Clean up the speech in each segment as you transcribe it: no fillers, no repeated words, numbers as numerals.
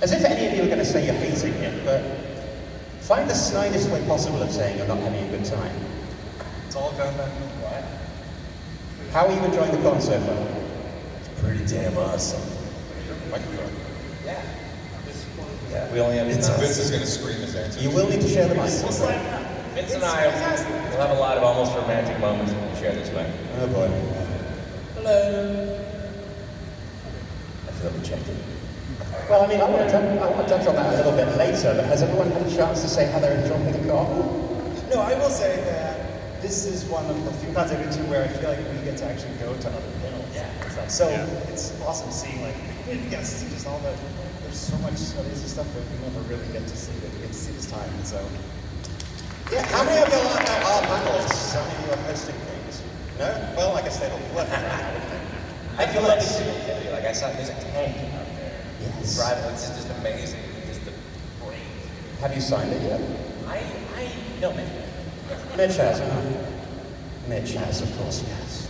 As if any of you are going to say you're hating it, but find the snidest way possible of saying you're not having a good time. It's all about that. What? How are you enjoying the con so far? It's pretty damn awesome. Microphone. Yeah. Yeah. We only have Vince is going to scream his answer. You will need to share the mic. Vince and I will have a lot of almost romantic moments when we share this mic. Oh boy. Hello. I feel rejected. Well, I mean, I want to touch on that a little bit later, but has everyone had a chance to say how they're enjoying the con? No, I will say that this is one of the few cons I've been to where I feel like we get to actually go to other panels. Yeah. And stuff. So it's awesome seeing like we get to see just all the. There's so much amazing stuff that we never really get to see that we get to see this time, and so. Yeah, how many of you are panelists? How many of you are hosting things? No? Well, I guess they don't work around now, wouldn't they? I feel like like I saw there's a tank out there. Yes. Driving, it's just amazing. Just the brain. Have you signed it yet? No, man. Mitch has, Mitch has, of course, yes.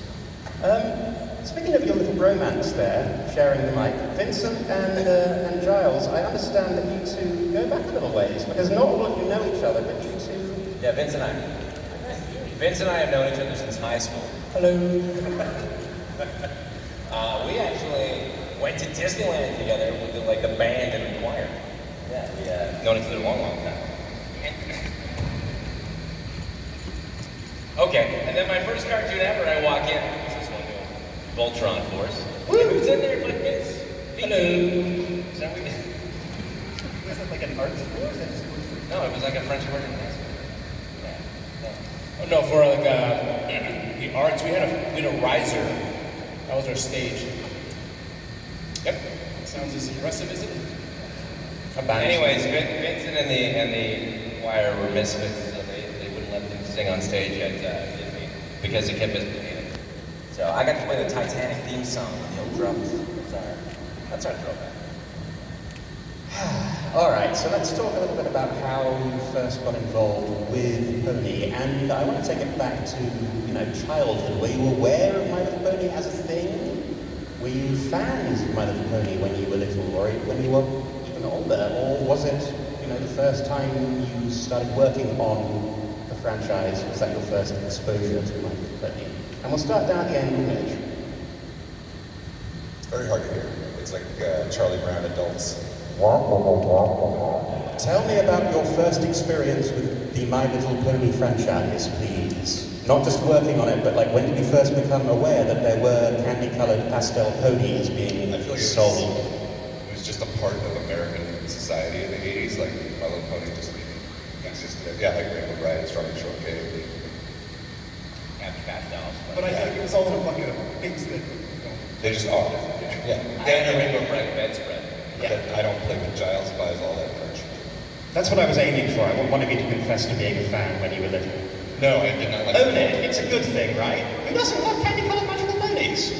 Speaking of your little bromance there, sharing the mic, Vincent and Giles, I understand that you two go back a little ways, because not all of you know each other, but you two... Yeah, Vince and I have known each other since high school. Hello. We actually went to Disneyland together with the band and the choir. Yeah, we known each other a long, long time. Okay, and then my first cartoon ever, I walk in. This one doing Voltron for us. Who's in there but Vince? Hello. Is that what we did? Was it like an art? No, it was like a French word. Oh, no, for the arts, we had a riser. That was our stage. Yep. Sounds as impressive as it is. Anyways, Vincent and the choir were misfits, so they wouldn't let them sing on stage at Disney because they kept misbehaving. So I got to play the Titanic theme song with the old drums. That's our throwback. All right, so let's talk a little bit about how you first got involved with Pony, and I want to take it back to, childhood. Were you aware of My Little Pony as a thing? Were you fans of My Little Pony when you were little, or when you were even older, or was it, the first time you started working on the franchise? Was that your first exposure to My Little Pony? And we'll start down at the end with Mitch. It's very hard to hear. It's like Charlie Brown adults. Tell me about your first experience with the My Little Pony franchise, please. Not just working on it, but when did you first become aware that there were candy-colored pastel ponies being sold? It was just a part of American society in the 80s, like My Little Pony just existed. Yeah, like Rainbow Bride and Strawberry Shortcake. Pastels. But I feel like it was all in a bucket of things that. They just are. Yeah. I had a Rainbow Bride bedspread. Yeah. I don't play with Giles, buys all that merch. That's what I was aiming for. I want one of you to confess to being a fan when you were little. No, I did not like Own it. It's a good thing, right? Who doesn't love candy-colored magical ponies?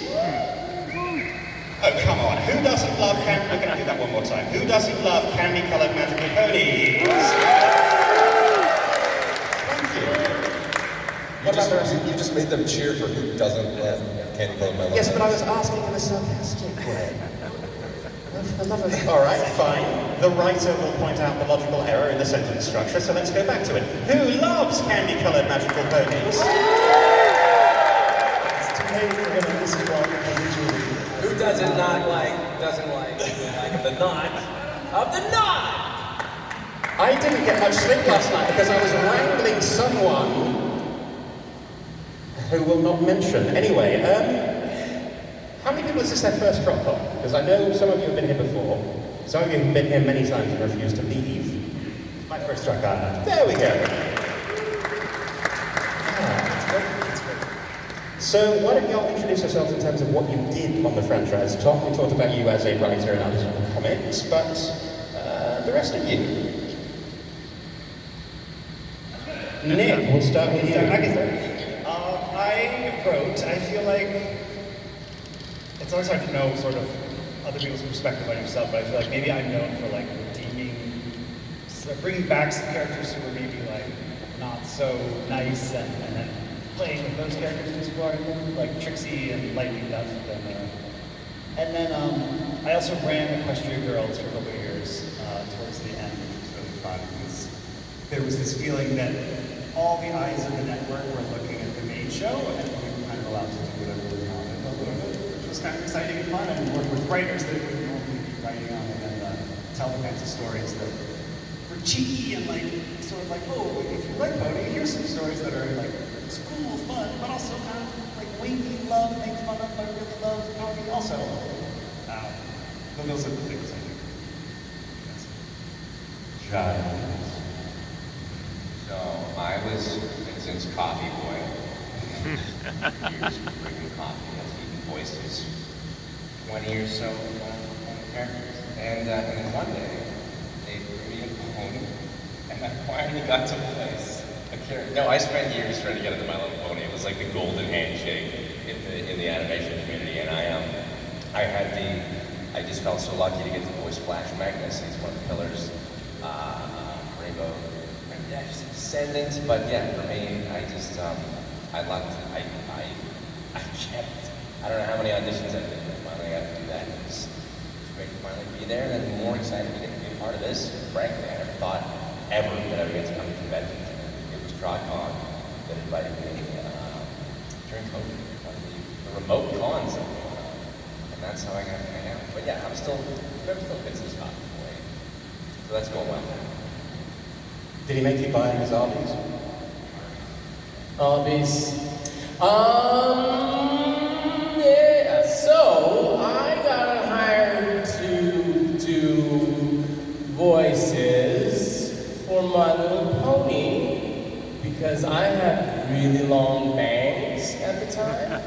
Oh, come on. Who doesn't love candy... I'm going to do that one more time. Who doesn't love candy-colored magical ponies? Thank you. You just made them cheer for who doesn't love candy-colored melon. Yes, but I was asking in a sarcastic way. All right, fine. The writer will point out the logical error in the sentence structure, so let's go back to it. Who loves candy-colored magical ponies? Who doesn't like the knot of the knot? I didn't get much sleep last night because I was wrangling someone who will not mention. Anyway, how many people is this their first TrotCon? Because I know some of you have been here before. Some of you have been here many times and refused to leave. My first TrotCon. There we go. So why don't y'all introduce yourselves in terms of what you did on the franchise? Tom, we talked about you as a writer and artist on comics, but the rest of you. Nick, we'll start with you. I wrote. I feel like it's always hard to know sort of other people's perspective on yourself, but I feel like maybe I'm known for redeeming, bringing back some characters who were maybe not so nice, and then playing with those characters and exploring them, like Trixie and Lightning Duff. And then I also ran Equestria Girls for a couple of years, towards the end, which was really fun. Because there was this feeling that all the eyes of the network were looking at the main show, and we were kind of allowed to do whatever we wanted a little bit, which was kind of exciting and fun, and work with writers that would normally be writing on and then tell the kinds of stories that were cheeky and like sort of like, oh, if you like Pony, here's some stories that are like cool, fun, but also kind of like winky, love, make fun of, but really love Pony also. But those are the things I think. Giles. So I was Vincent's coffee boy. Years drinking coffee as he voiced his 20 or so characters. And then one day, they threw me a pony, and I finally got to place a character. No, I spent years trying to get into My Little Pony. It was like the golden handshake in the animation community, and I just felt so lucky to get to voice Flash Magnus. He's one of the pillars, Rainbow. Yeah, just Descendants, but yeah, for me, I loved it. I kept, I don't know how many auditions I did, but finally I got to do that. It was great to finally be there, and then more excited to get to be a part of this. Frankly, I never thought ever that I would get to come to conventions. It was TrotCon that invited me during COVID, one of the remote cons that were going on, and that's how I got to hang out. But yeah, I'm still Vincent's coffee boy, so that's going well. Did he make you buy his Arby's? Arby's. Yeah, so I got hired to do voices for My Little Pony because I had really long bangs at the time.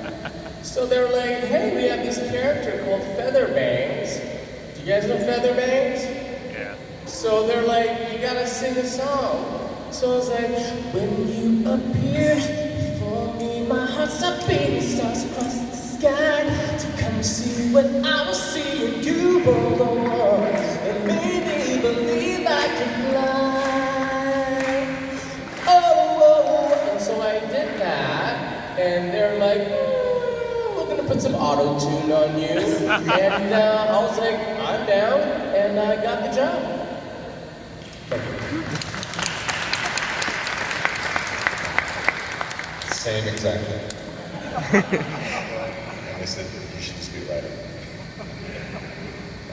So they were like, hey, we have this character called Feather Bangs. Do you guys know Feather Bangs? Yeah. So they're like, you gotta sing a song. So I was like, when you appear before me, my heart's a beating, stars across the sky to come see what I will see, and you roll the world and made me believe I could fly. Oh, and so I did that, and they're like, we're gonna put some auto-tune on you, and I was like, I'm down, and I got the job. Same exactly. And I said, you should just be a writer.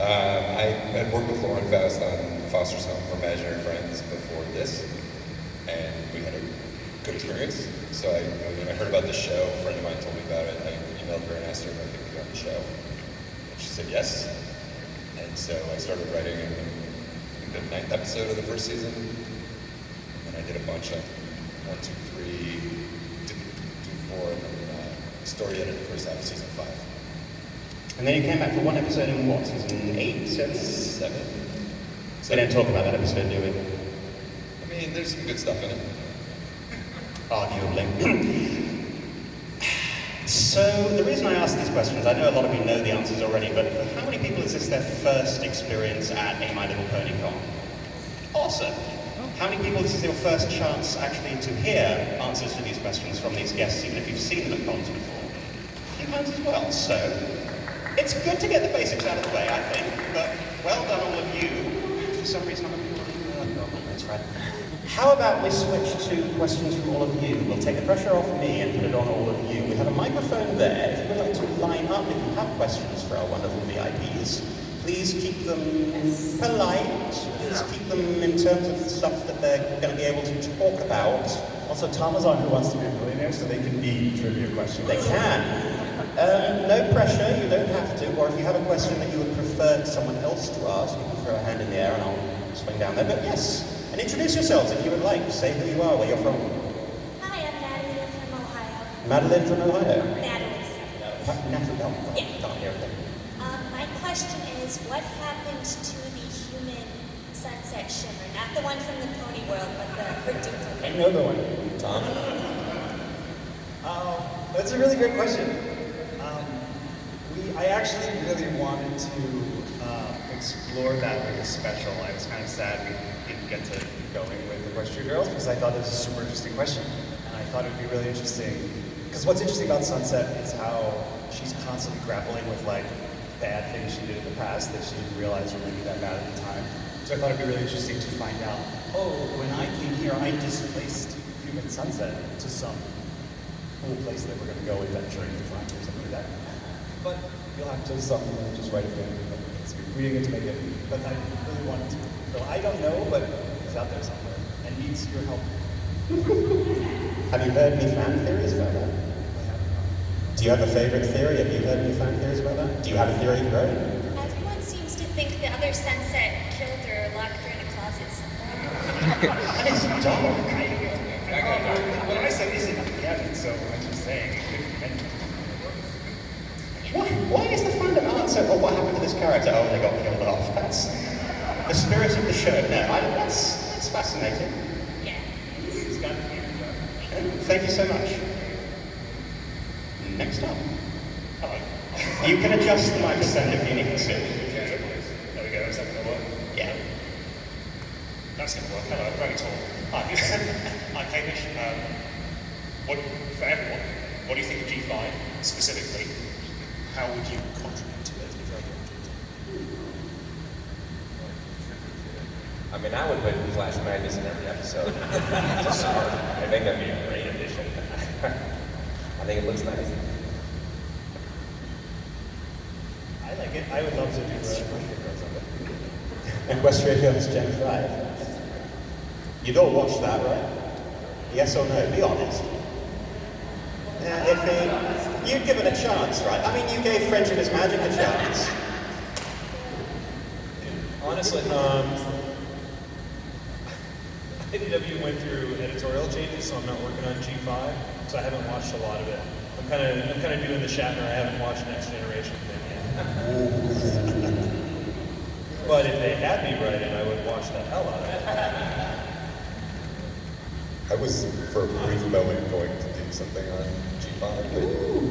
I had worked with Lauren Faust on Foster's Home for Imaginary Friends before this, and we had a good experience. So when I heard about the show, a friend of mine told me about it. I emailed her and asked her if I could be on the show. And she said yes. And so I started writing in the 9th episode of the first season. And I did a bunch of 1, 2, 3, did 4, and then story edited the first half of season 5. And then you came back for one episode in what, season 8, 7? 7. We don't talk about that episode, do we? I mean, there's some good stuff in it. Arguably. So the reason I ask these questions, I know a lot of you know the answers already, but for how many people is this their first experience at a My Little Pony Con? Awesome. How many people this is your first chance actually to hear answers to these questions from these guests, even if you've seen them at cons before? A few times as well. So it's good to get the basics out of the way, I think, but well done all of you. For some reason I'm that's right. How about we switch to questions from all of you? We'll take the pressure off me and put it on all of you. We have a microphone there. If you would like to line up, if you have questions for our wonderful VIPs, please keep them polite. Please keep them in terms of stuff that they're going to be able to talk about. Also, Tom is on Who Wants to Be a Millionaire, so they can be trivia questions. They can. No pressure, you don't have to. Or if you have a question that you would prefer someone else to ask, you can throw a hand in the air and I'll swing down there. But yes, and introduce yourselves if you would like. Say who you are, where you're from. Hi, I'm Natalie from Ohio. Madeline from Ohio. Natalie. Natalie, oh, Yeah. can't hear it. My question is, what happened to the human sunset shimmer? Not the one from the pony world, but the duplicate. I know the one. Tom? That's a really great question. I actually really wanted to explore that with a special. I was kind of sad we didn't get to going with Equestria Girls because I thought it was a super interesting question. And I thought it would be really interesting, because what's interesting about Sunset is how she's constantly grappling with like bad things she did in the past that she didn't realize were maybe that bad at the time. So I thought it'd be really interesting to find out, oh, when I came here, I displaced Human Sunset to some cool place that we're going to go adventuring to find or something like that. But you'll have to just write a thing. It's reading it to make it. But I really wanted to. So I don't know, but it's out there somewhere and needs your help. Have you heard any fan theories about that? Do you have a favorite theory? Have you heard any fan theories about that? Do you have a theory of your own? Everyone seems to think the other sunset killed her or locked her in a closet somewhere. And it's dark. What I said isn't heaven, so I'm just saying it could be anything. Why is the fandom answer, oh, what happened to this character? Oh, they got killed off. That's the spirit of the show. No, that's fascinating. Yeah. Thank you so much. Next up. You can adjust the microphone if you need to. There we go, is that going to work? Yeah. That's going to work. Hello, very tall. I'm Hamish. For everyone, what do you think of G5 specifically? How would you contribute to it if you I mean, I would put Flash Magnus in every episode. I think that'd be a great addition. I think it looks nice. I like it. I would love to do Equestria Girls of it. Equestria Girls Gen 5. You'd all watch that, right? Yes or no? Be honest. Yeah, you'd give it a chance, right? I mean, you gave Friendship is Magic a chance. Honestly, IDW went through editorial changes, so I'm not working on G5, so I haven't watched a lot of it. I'm kind of doing the Shatner. I haven't watched Next Generation thing yet. But if they had me write it, I would watch the hell out of it. I was, for a brief moment, going to do something on G5, but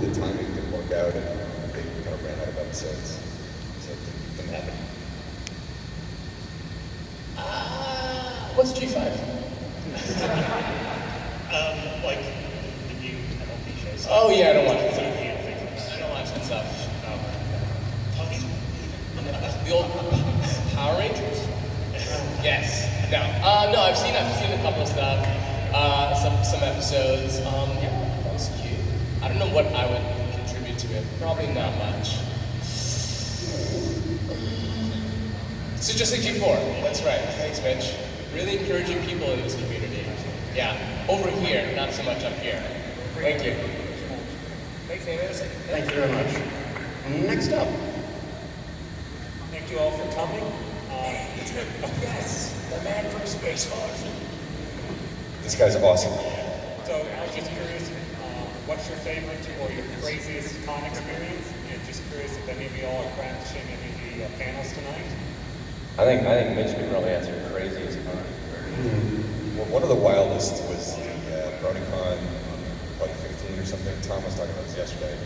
the timing didn't work out, and they kind of ran out of episodes, so it didn't happen. What's G5? Like the new MLB shows. Oh yeah, I don't watch it. I don't watch that stuff. The old Power Rangers? Yes. No. No, I've seen a couple of stuff. Some episodes. Yeah, that was cute. I don't know what I would contribute to it. Probably not much. So just like G4. That's right. Thanks, Mitch. Really encouraging people in this community. Yeah. Over here, not so much up here. Thank you. Thanks, Amos. Thank you very much. Next up. Thank you all for coming. Yes, the man from Space Force. This guy's awesome. So I was just curious, what's your favorite or your craziest con experience? And just curious if any of you all are crashing any of the panels tonight. I think Mitch could probably answer craziest part. Well, one of the wildest was the BronyCon, probably 15 or something. Tom was talking about this yesterday.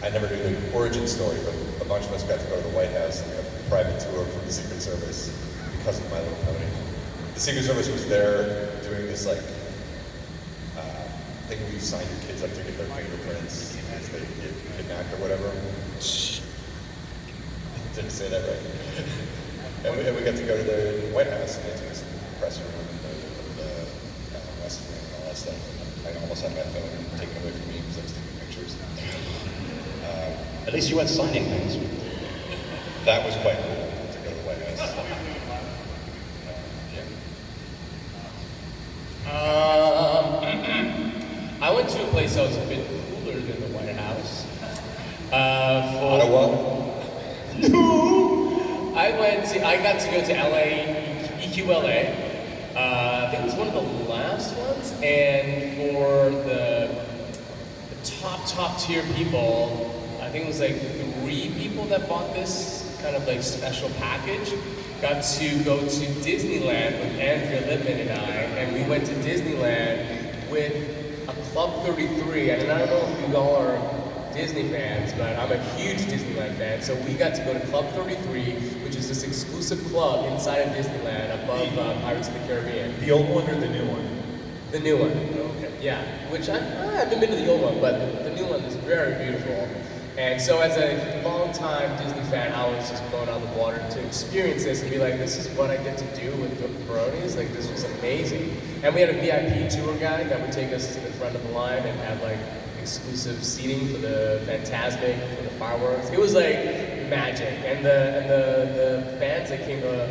I never knew the origin story, but a bunch of us got to go to the White House and get a private tour from the Secret Service because of My Little Pony. The Secret Service was there doing this thing where you sign your kids up to get their fingerprints as they get kidnapped or whatever. Didn't say that right. And we got to go to the White House and they took us to the press room and the West Wing and all that stuff. And I almost had my phone taken away from me because I was taking pictures. At least you weren't signing things. That was quite cool to go to the White House. I went to a place that was a bit cooler than the White House. Ottawa? I got to go to LA, EQLA. I think it was one of the last ones, and for the top tier people, I think it was like 3 people that bought this kind of like special package. Got to go to Disneyland with Andrea Lippman and I, and we went to Disneyland with a Club 33. And I don't know if you all are Disney fans, but I'm a huge Disneyland fan. So we got to go to Club 33, which is this exclusive club inside of Disneyland above Pirates of the Caribbean. The old one or the new one? The new one. Okay. Yeah, which I haven't been to the old one, but the new one is very beautiful. And so as a long-time Disney fan, I was just blown out of the water to experience this and be like, this is what I get to do with the bronies? Like, this was amazing. And we had a VIP tour guide that would take us to the front of the line and have like exclusive seating for the Fantasmic, for the fireworks. It was like magic. And the fans that came to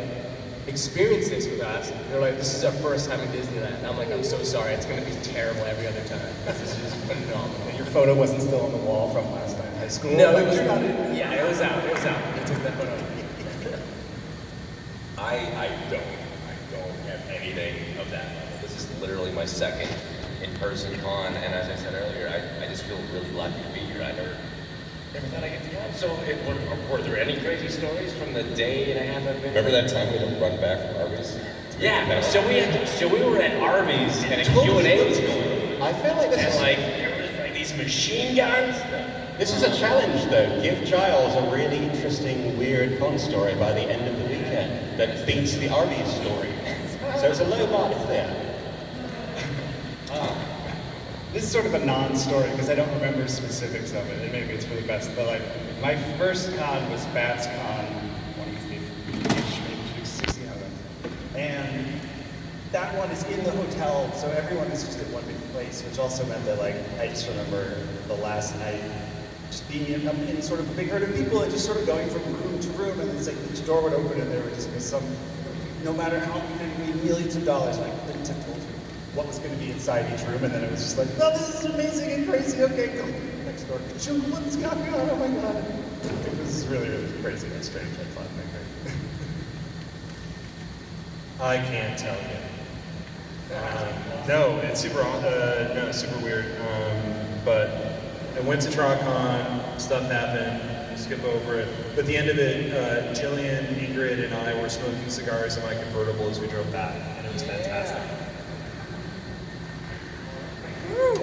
experience this with us, they're like, this is our first time in Disneyland. And I'm like, I'm so sorry, it's gonna be terrible every other time. This is phenomenal. And your photo wasn't still on the wall from last time in high school? No, it was not. Yeah, it was out. It was out. We took that photo. I don't have anything of that level. This is literally my second in-person con, and as I said earlier, I just feel really lucky to be here. I never thought I'd get to come. So, were there any crazy stories from the day and a half I've been? Remember that time we had to run back from Arby's? Yeah. So we were at Arby's and a Q&A was going. I feel like And like there was like these machine guns. this is a challenge, though. Give Giles a really interesting, weird con story by the end of the weekend that beats the Arby's story. So it's a low bar to clear. This is sort of a non-story because I don't remember specifics of it, and maybe it's for the best. But like, my first con was Bats Con 2015-ish, maybe 2016, I don't know. And that one is in the hotel, so everyone is just in one big place, which also meant that like I just remember the last night just being in sort of a big herd of people and just sort of going from room to room, and it's like each door would open and there would just be no matter how many millions of dollars, and I couldn't have told you what was going to be inside each room, and then it was just like, no, this is amazing and crazy. Okay, go next door. Show me what's going on. Oh my god! It was really, really crazy and strange and fun. I can't tell you. No, it's super weird. But I went to TrotCon, stuff happened, we'll skip over it. But at the end of it, Jillian, Ingrid, and I were smoking cigars in my convertible as we drove back, and it was fantastic.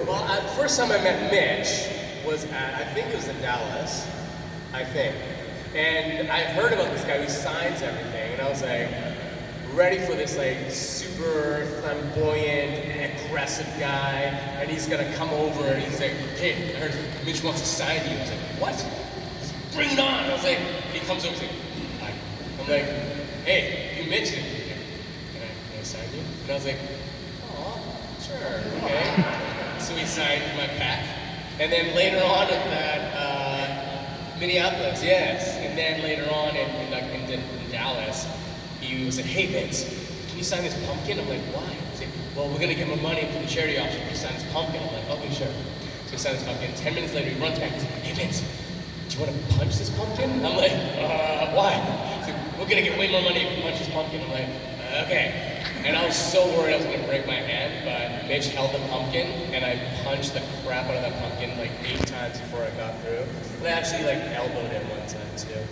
Well, the first time I met Mitch was I think it was in Dallas, I think. And I heard about this guy who signs everything, and I was like, ready for this like super flamboyant, aggressive guy, and he's gonna come over and he's like, hey, I heard Mitch wants to sign you. I was like, what? Just bring it on. I was like, he comes over and he's like, hi. I'm like, hey, you Mitch? Can I sign you? And I was like, oh, sure, okay. So he signed my pack. And then later on at Minneapolis, yes. And then later on in Dallas, he was like, hey Vince, can you sign this pumpkin? I'm like, why? He's like, well, we're gonna give him money for the charity auction. Can you sign this pumpkin? I'm like, okay, sure. So he signed this pumpkin. 10 minutes later, he runs back. He's like, hey Vince, do you want to punch this pumpkin? I'm like, why? He's like, we're gonna get way more money if you punch this pumpkin. I'm like, okay. And I was so worried I was gonna break my hand, but Mitch held the pumpkin, and I punched the crap out of that pumpkin like 8 times before I got through. And I actually like elbowed him one time too.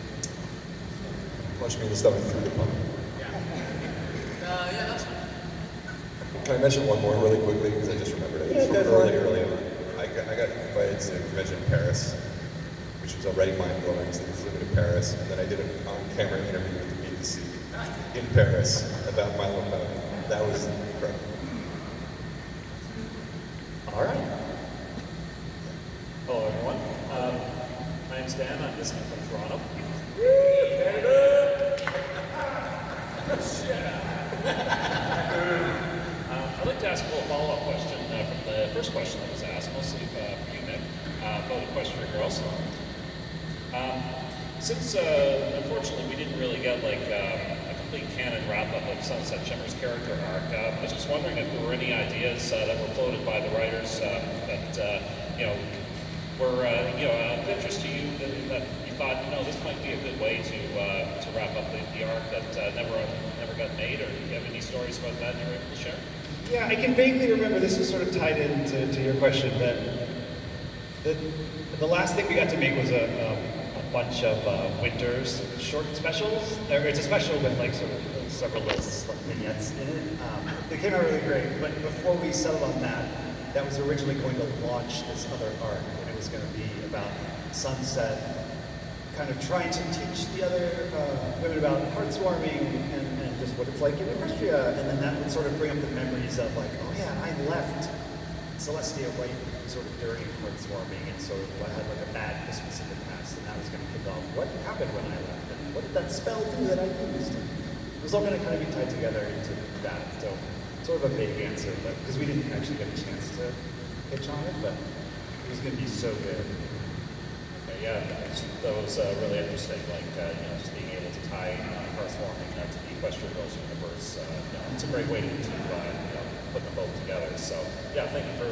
Punch me in the stomach through the pumpkin. Yeah, that's fine. Can I mention one more really quickly because I just remembered it? It's from early on. I got invited to a convention in Paris, which was already mind-blowing. So we flew to Paris, and then I did an on-camera interview with the BBC in Paris about my little pony. That was incredible. All right. Hello, everyone. My name's Dan. I'm listening from Toronto. I'd like to ask a little follow-up question from the first question that was asked, mostly for you, Nick, about the question for girls. Since, unfortunately, we didn't really get like a complete canon wrap-up of Sunset Shimmer's character arc, I was just wondering if there were any ideas that were floated by the writers that were of interest to you that you thought, this might be a good way to wrap up the arc that never got made, or do you have any stories about that you're able to share? Yeah, I can vaguely remember this was sort of tied into your question that the last thing we got to make was a bunch of winter's short specials. It's a special with like sort of several little vignettes in it. They came out really great, but before we settled on that was originally going to launch this other arc, and it was going to be about Sunset kind of trying to teach the other women about heartswarming and just what it's like in Equestria, and then that would sort of bring up the memories of like, oh yeah, I left Celestia right sort of during Princewhateverer and sort of what had like a bad Christmas in the past, and that was going to kick off what happened when I left, and what did that spell do that I used? It was all going to kind of be tied together into that. So sort of a vague answer, but because we didn't actually get a chance to pitch on it, but it was going to be so good. Okay, yeah, that was really interesting. Like just being able to tie Princewhatever to the Equestrian Girls universe. It's a great way to put them both together. So yeah, thank you for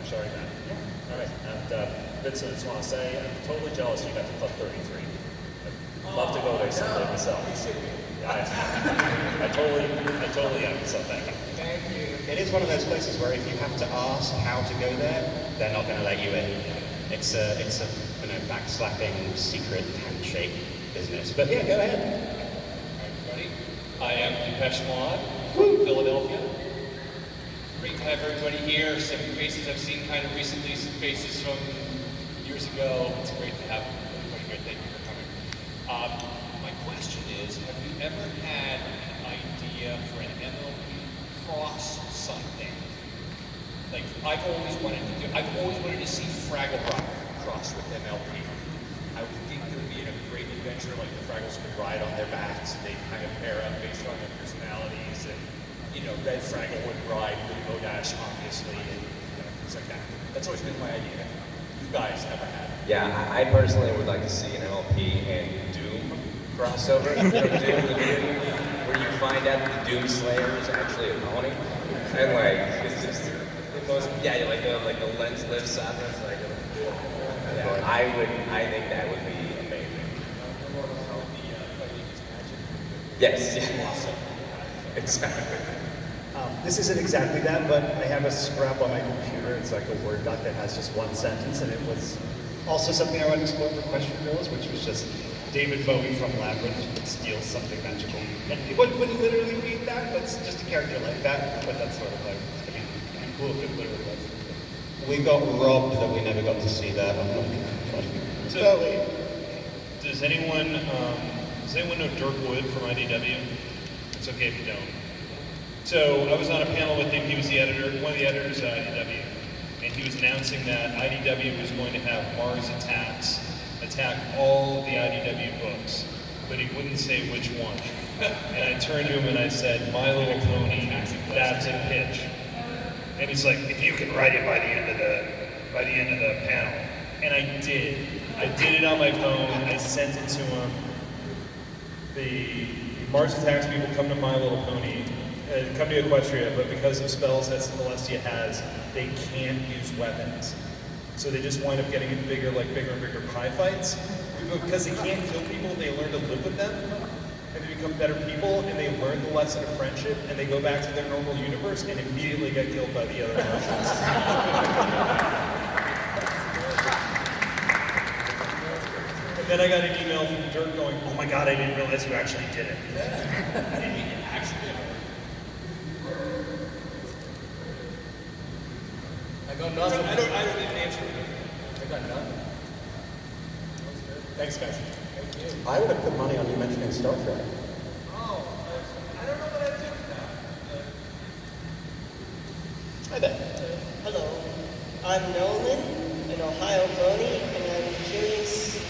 sharing that. Yeah. All right, and Vincent, I just want to say I'm totally jealous you got to Club 33. I'd love to go there someday myself. You should be. Yeah, I totally am. So thank you. Thank you. It is one of those places where if you have to ask how to go there, they're not going to let you in. It's a backslapping secret handshake business. But yeah, go ahead. Hi everybody. I am Depeche Mode from Philadelphia. Great to have everybody here. Some faces I've seen kind of recently, some faces from years ago. It's great to have everybody here. Thank you for coming. My question is, have you ever had an idea for an MLP cross something? Like I've always wanted to see Fraggle Rock cross with MLP. I would think it would be a great adventure, like the Fraggles could ride on their backs, and they kind of pair up based on their personalities, and Red Fraggle would ride Rainbow Dash, obviously, and things like that. That's always been my idea. You guys ever had it? Yeah, I personally would like to see an MLP and Doom crossover. Doom the game, where you find out that the Doom Slayer is actually a pony, and it's just the most like the lens lifts up. It's like I think that would be amazing. Yes. Awesome. Exactly. This isn't exactly that, but I have a scrap on my computer. It's like a Word doc that has just one sentence, and it was also something I wanted to explore for Question Girls, which was just David Bowie from Labyrinth would steal something magical. And it wouldn't literally read that, but it's just a character like that. But that's sort of like, it'd be cool if it literally was. We got robbed that we never got to see that. So, does anyone know Dirk Wood from IDW? It's okay if you don't. So I was on a panel with him. He was the editor, one of the editors at IDW, and he was announcing that IDW was going to have Mars Attacks attack all of the IDW books, but he wouldn't say which one. And I turned to him and I said, My Little Pony, that's a pitch. And he's like, if you can write it by the end of the panel. And I did. I did it on my phone. I sent it to him. The Mars Attacks people come to My Little Pony, come to Equestria, but because of spells that Celestia has, they can't use weapons. So they just wind up getting in bigger and bigger pie fights. Because they can't kill people, they learn to live with them, and they become better people, and they learn the lesson of friendship, and they go back to their normal universe and immediately get killed by the other Martians. And then I got an email from Dirk going, oh my god, I didn't realize you actually did it. I didn't mean to actually do it. I got nothing. I don't even answer it. I got nothing. Thanks, guys. Thank you. I would have put money on you mentioning Star Trek. Oh, I don't know what I do now. Hi there. Hello, I'm Nolan, an Ohio pony, and I'm curious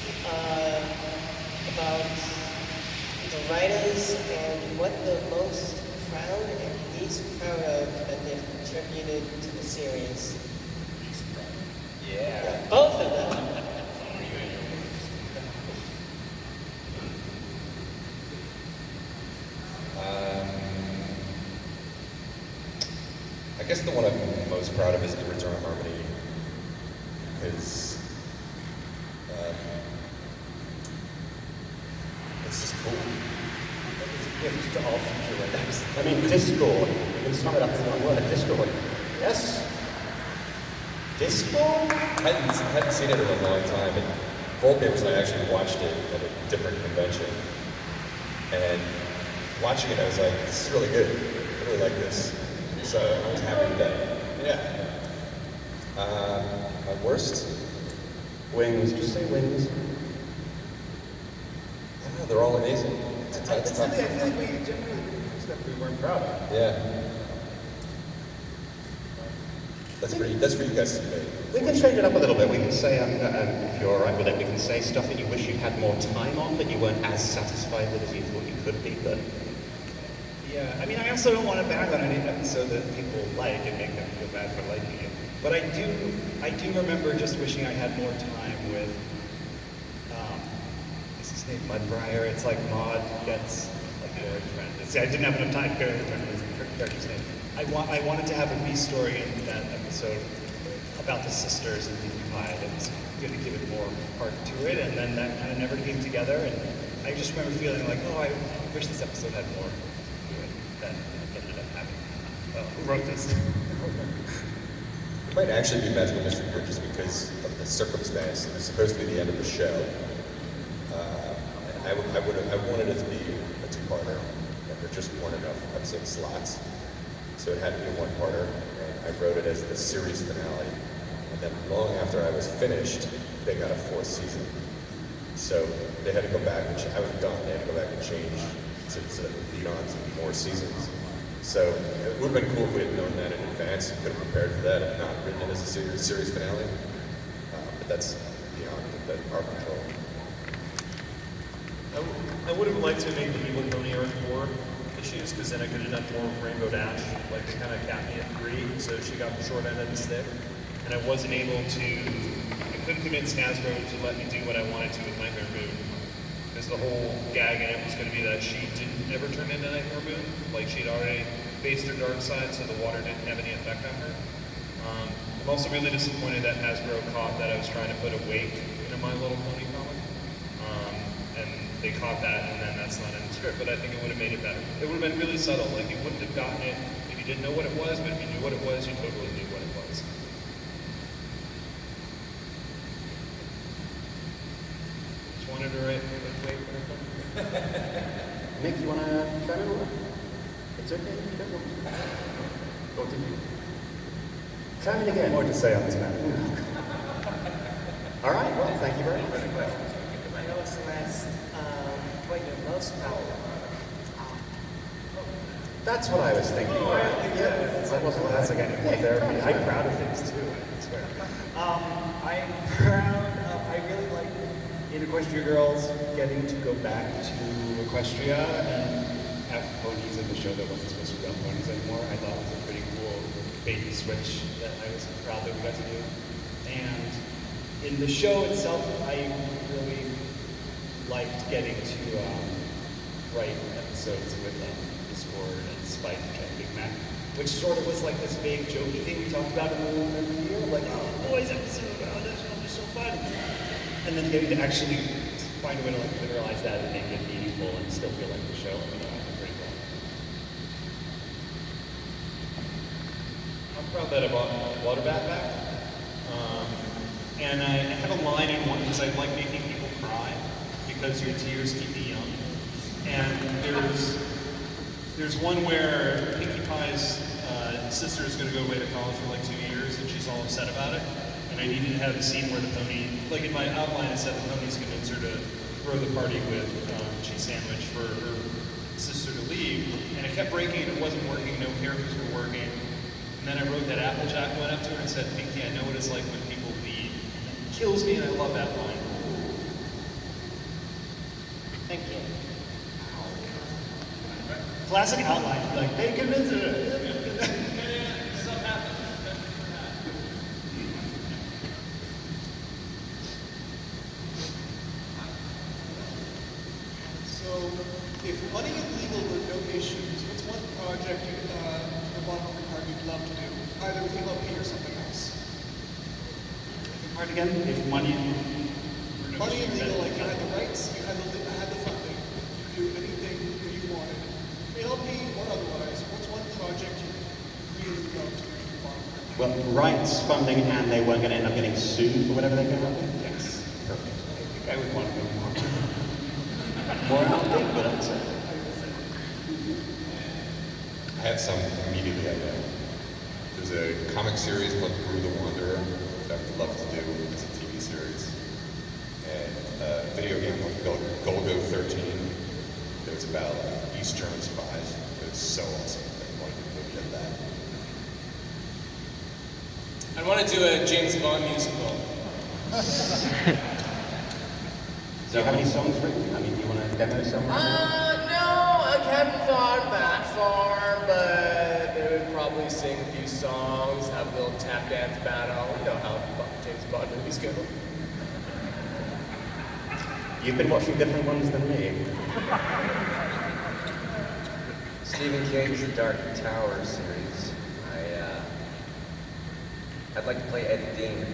about the writers and what they're most proud and least proud of that they've contributed to the series. Yeah. Both of them. I guess the one I'm most proud of is the Return of Harmony, because it's just cool. Gift to all future writers. I mean, Discord. You can sum it up in one word. Discord. Yes? Discord? I hadn't seen it in a long time, and Full Papers and I actually watched it at a different convention. And watching it, I was like, this is really good. I really like this. So I was happy with that. Yeah. My worst? Wings. Just say wings. I don't know, they're all amazing. It's That's tough. something I feel like we generally do stuff we weren't proud of. Yeah. That's for you guys to debate. We can change it up a little bit. We can say, if you're all right with it, we can say stuff that you wish you had more time on, that you weren't as satisfied with as you thought you could be, but... Yeah, I mean, I also don't want to bag on any episode that people like and make them feel bad for liking it. But I do remember just wishing I had more time with, what's his name, Mudbriar. It's like Maud gets a boyfriend. See, I didn't have enough time to go to the character's name. I wanted to have a B story in that episode about the sisters in Pinkie Pie that was going to give it more heart to it, and then that kind of never came together. And I just remember feeling like, oh, I wish this episode had more to it than it ended up having. Well, who wrote this? It might actually be Magical Mystery Tour just because of the circumstance. It was supposed to be the end of the show. And I wanted it to be a two-parter. There just weren't enough episode slots. So it had to be a one-parter. And I wrote it as the series finale. And then long after I was finished, they got a fourth season. So they had to go back, and I was done. They had to go back and change to lead on to more seasons. So it would have been cool if we had known that in advance and could have prepared for that and not written it as a series finale. But that's beyond our control. I would have liked to make the Evil Pony arc 4 issues, because then I could have done more with Rainbow Dash. Like, they kind of capped me at 3, so she got the short end of the stick. And I wasn't able to, I couldn't convince Hasbro to let me do what I wanted to with Nightmare Moon. Because the whole gag in it was going to be that she didn't ever turn into Nightmare Moon. Like, she'd already faced her dark side, so the water didn't have any effect on her. I'm also really disappointed that Hasbro caught that I was trying to put a wake in a My Little Pony comic. And they caught that, and then that's not in the script, but I think it would have made it better. It would have been really subtle. Like, you wouldn't have gotten it if you didn't know what it was, but if you knew what it was, you totally knew what it was. Just wanted to wait for it. Nick, you want to try it over? It's okay if you don't want to. What did you? Try it again. More to say on this matter. All right, well, thank you very much. I know it's the last, what you're most proud of. That's what I was thinking. Yeah, that wasn't that's like any therapy. I'm proud of things too, I swear. I'm proud of, I really like in Equestria Girls getting to go back to Equestria and have ponies in the show that wasn't supposed to be on ponies anymore. I thought it was a pretty cool bait and switch that I was proud that we got to do. And in the show itself, I really liked getting to write episodes with Discord and Spike and Big Mac, which sort of was like this vague jokey thing we talked about in the room every year, like, oh, boys episode, oh, that's going to be so fun. And then getting to actually find a way to like literalize that and make it meaningful and still feel like the show. Pretty cool. I'm proud that I bought Water Bath back. And I have a line in one because I like making people cry because your tears keep me young. And there's one where Pinkie Pie's sister is going to go away to college for like 2 years and she's all upset about it. And I needed to have a scene where the pony, like in my outline it said the pony's convinced her to throw the party with cheese sandwich for her sister to leave. And it kept breaking and it wasn't working, no characters were working. And then I wrote that Applejack went up to her and said, Pinkie, I know what it's like when people leave. And it kills me and I love that line. Thank you. Classic outline, like, they convinced her. So, if money and legal were no issues, what's one project to the bottom of your heart you'd love to do? Either with LP or something else. Part again, if money Money and legal, like you had the rights, you had the funding, you could do anything that you wanted. LP or otherwise, what's one project you really love to do for the bottom of your heart? Well, rights, funding, and they weren't going to end up getting sued for whatever they came up with? Yes. Perfect. I think I would want to go more. More out there, but I'd say. I have some immediately I know. There's a comic series called Brew the Wanderer that I would love to do as a TV series. And a video game called Golgo 13 that was about East German spies. It was so awesome. I wanted to do a movie of that. want to do a James Bond musical. Do you have any songs written? I mean, do you want to demo some? No, I haven't thought that far, but they would probably sing a few songs, have a little tap dance battle. You know how James Bond movies go. You've been watching different ones than me. Stephen King's The Dark Tower series. I'd like to play Eddie Dean.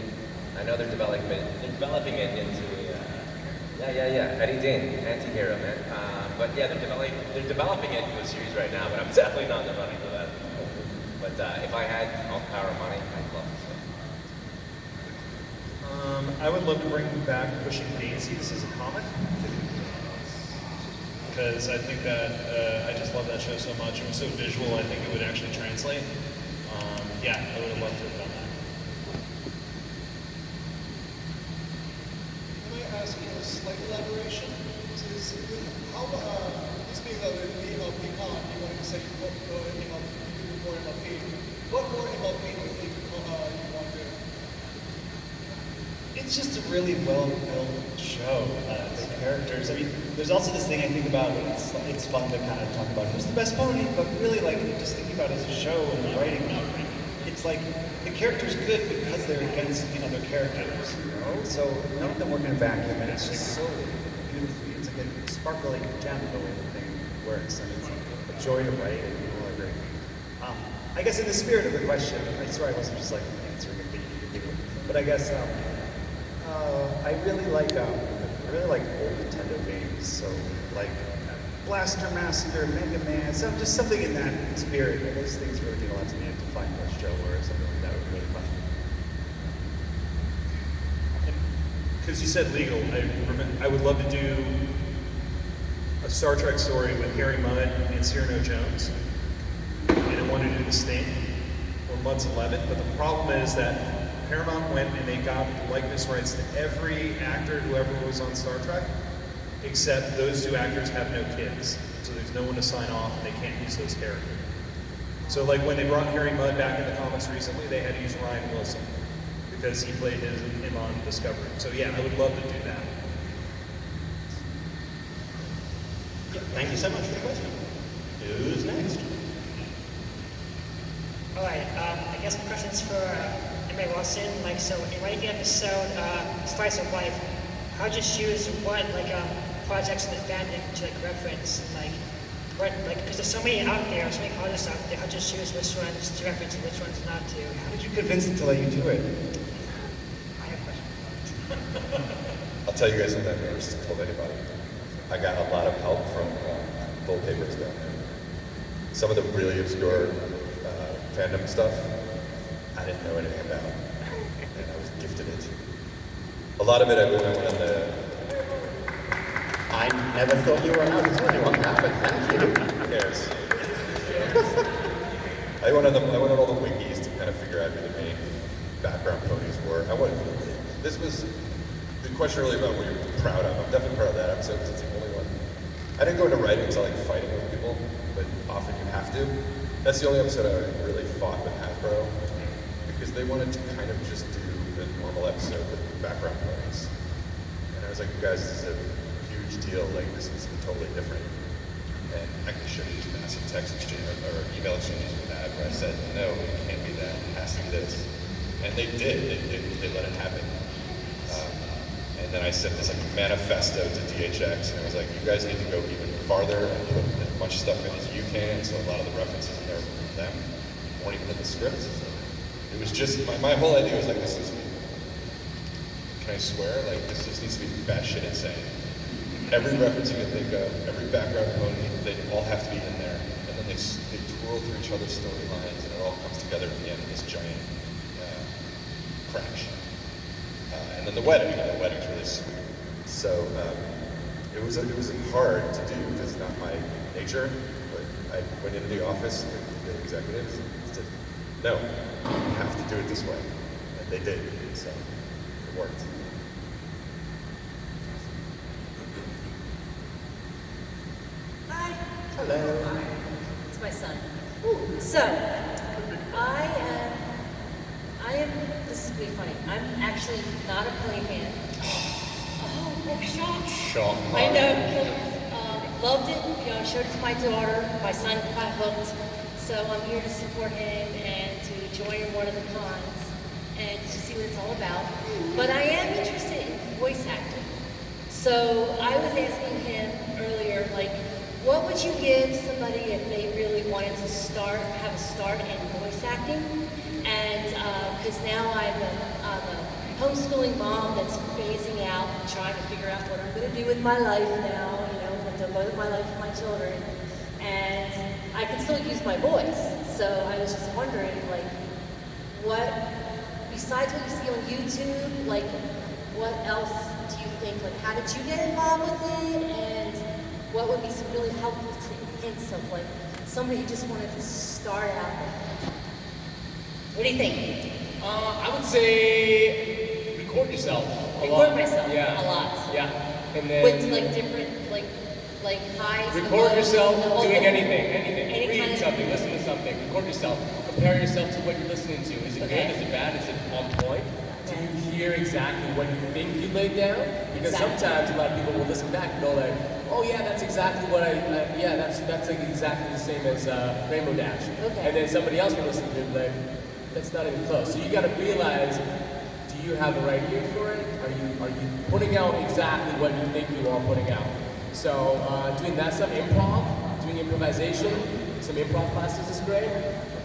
I know they're developing it into Eddie Dean, anti-hero, man. But yeah, they're developing it into a series right now, but I'm definitely not in the running for that. But if I had all the power of money, I'd love to. I would love to bring back Pushing Daisies as a comic. Because I think that, I just love that show so much. It was so visual, I think it would actually translate. Yeah, I would have loved to have done that. Can I ask a slight elaboration? Is how this being MLP con, you wanted to say more MLP. What more MLP do you think you want to do? It's just a really well-built show. The characters. I mean, there's also this thing I think about when it's fun to kind of talk about who's the best pony, but really, like, just thinking about it as a show and the writing. It's like the character's good because they're against other characters. You know? So none of them work in a vacuum, and it's just so beautifully. It's like a sparkling gem the way the thing works, and it's a joy to write, and people are great. I guess in the spirit of the question, I swear I wasn't just like answering it, but I guess. I really like old Nintendo games, so like Blaster Master, Mega Man, just something in that spirit. And those things really mean a lot to me. To find a show or something like that would be really fun. Because you said legal, I would love to do a Star Trek story with Harry Mudd and Cyrano Jones. And I wanted to do The Sting or Mudd's 11, but the problem is that Paramount went and they got the likeness rights to every actor who ever was on Star Trek, except those two actors have no kids. So there's no one to sign off and they can't use those characters. So like when they brought Harry Mudd back in the comics recently, they had to use Ryan Wilson because he played him on Discovery. So yeah, I would love to do that. Yeah, thank you so much for the question. Who's next? All right, I guess my question is for Emery Lawson. Like, so in writing the episode, Slice of Life, how'd you choose what projects in the fandom to reference? Because there's so many out there, so many artists out there. How'd you choose which ones to reference and which ones not to? How did you convince them to let you do it? I have a question. I'll tell you guys what I've never told anybody. I got a lot of help from full papers down there. Some of the really obscure fandom stuff, I didn't know anything about, and I was gifted it. A lot of it I went on the... I never thought you were allowed to tell anyone that, but thank you. Who cares? I went on all the wikis to kind of figure out who the main background ponies were. This was the question earlier about what you're proud of. I'm definitely proud of that episode because it's the only one. I didn't go into writing because I like fighting with people, but often you have to. That's the only episode I really fought with Hasbro because they wanted to kind of just do the normal episode with background ponies. And I was like, you guys, this is a huge deal. Like, this is totally different. And I can show you massive text exchange or email exchanges with that where I said, no, it can't be that. It has to be this. And they did. They let it happen. And then I sent this like manifesto to DHX, and I was like, you guys need to go even farther and put as much stuff in as you can. So a lot of the references in there were from them, weren't even in the script. It was just my whole idea was like, this is, can I swear? Like, this just needs to be batshit insane. Every reference you can think of, every background pony, they all have to be in there, and then they twirl through each other's storylines, and it all comes together at the end of this giant crash. And then the wedding's really sweet. So it was hard to do because it's not my nature. But I went into the office with the executives and said, "No, you have to do it this way," and they did. So it worked. Hi. Hello. Hi. It's my son. So, I this is really funny. I'm actually not a pony fan. Oh, I'm shocked. Shock. I know. Loved it. You know, showed it to my daughter. My son got hooked. So I'm here to support him and to join in one of the cons and to see what it's all about. But I am interested in voice acting. So I was asking him earlier, like, what would you give somebody if they really wanted to have a start in voice acting? And because now I'm a homeschooling mom that's phasing out, trying to figure out what I'm going to do with my life now, you know, and devote my life to my children. And I can still use my voice. So I was just wondering, like, what, besides what you see on YouTube, like, what else do you think, like, how did you get involved with it? And what would be some really helpful hints of, like, somebody who just wanted to start out? What do you think? I would say record yourself a lot. Record myself a lot. Yeah. And then With, like, different, like highs and record lows yourself and all doing different- anything. Any kind Read of- something, listen to something, record yourself. Compare yourself to what you're listening to. Is it Okay. good? Is it bad? Is it on point? Do you hear exactly what you think you laid down? Because sometimes a lot of people will listen back and go like, oh yeah, that's exactly what that's like exactly the same as Rainbow Dash. Okay. And then somebody else will listen to it like, that's not even close. So you got to realize, do you have the right ear for it? Are you putting out exactly what you think you are putting out? So doing that stuff, doing improvisation, some improv classes is great.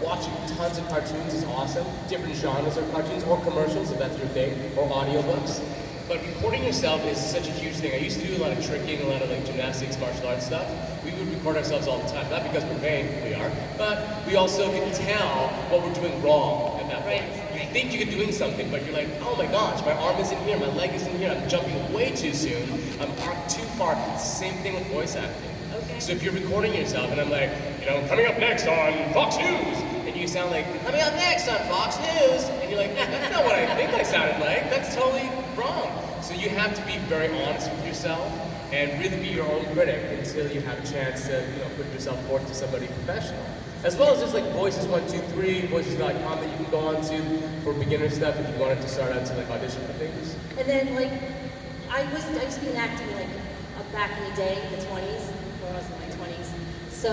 Watching tons of cartoons is awesome. Different genres of cartoons or commercials if that's your thing, or audiobooks. But recording yourself is such a huge thing. I used to do a lot of tricking, a lot of like gymnastics, martial arts stuff. We would record ourselves all the time, not because we're vain, we are, but we also can tell what we're doing wrong at that point. You think you're doing something, but you're like, oh my gosh, my arm isn't here, my leg isn't here, I'm jumping way too soon, I'm arced too far. Same thing with voice acting. Okay. So if you're recording yourself and I'm like, you know, coming up next on Fox News, and you sound like, coming up next on Fox News, and you're like, that's not what I think I sounded like, that's totally wrong. So you have to be very honest with yourself and really be your own critic until you have a chance to, you know, put yourself forth to somebody professional. As well as just like Voices123, Voices.com that you can go on to for beginner stuff if you wanted to start out to like audition for things. And then, like, I used to be in acting, like, back in the day, in the 20s, when I was in my 20s. So,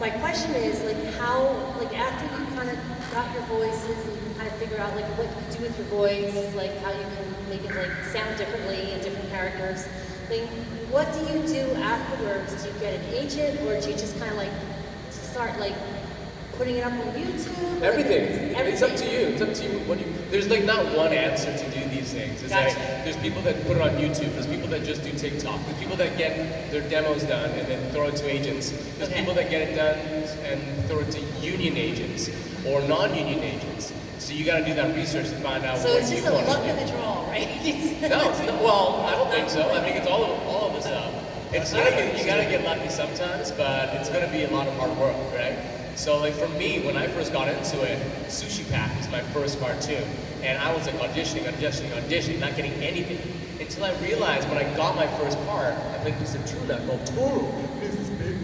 my question is, like, how, like, after you kind of got your voices and you kind of figure out, like, what you can do with your voice, like, how you can make it, like, sound differently in different characters, like, what do you do afterwards? Do you get an agent, or do you just kind of, like, start, like, putting it up on YouTube? Everything. It's up to you. It's up to you. There's like not one answer to do these things. It's like there's people that put it on YouTube. There's people that just do TikTok. There's people that get their demos done and then throw it to agents. There's people that get it done and throw it to union agents or non-union agents. So you got to do that research to find out So what it's you just a want luck to of do. the draw, right? No, it's not. Well, I don't think so. I think it's all of the stuff. It's you gotta get lucky sometimes, but it's gonna be a lot of hard work, right? So like for me, when I first got into it, Sushi Pack was my first cartoon, and I was like auditioning, not getting anything. Until I realized when I got my first part, I played this tuna called Toru. He's this big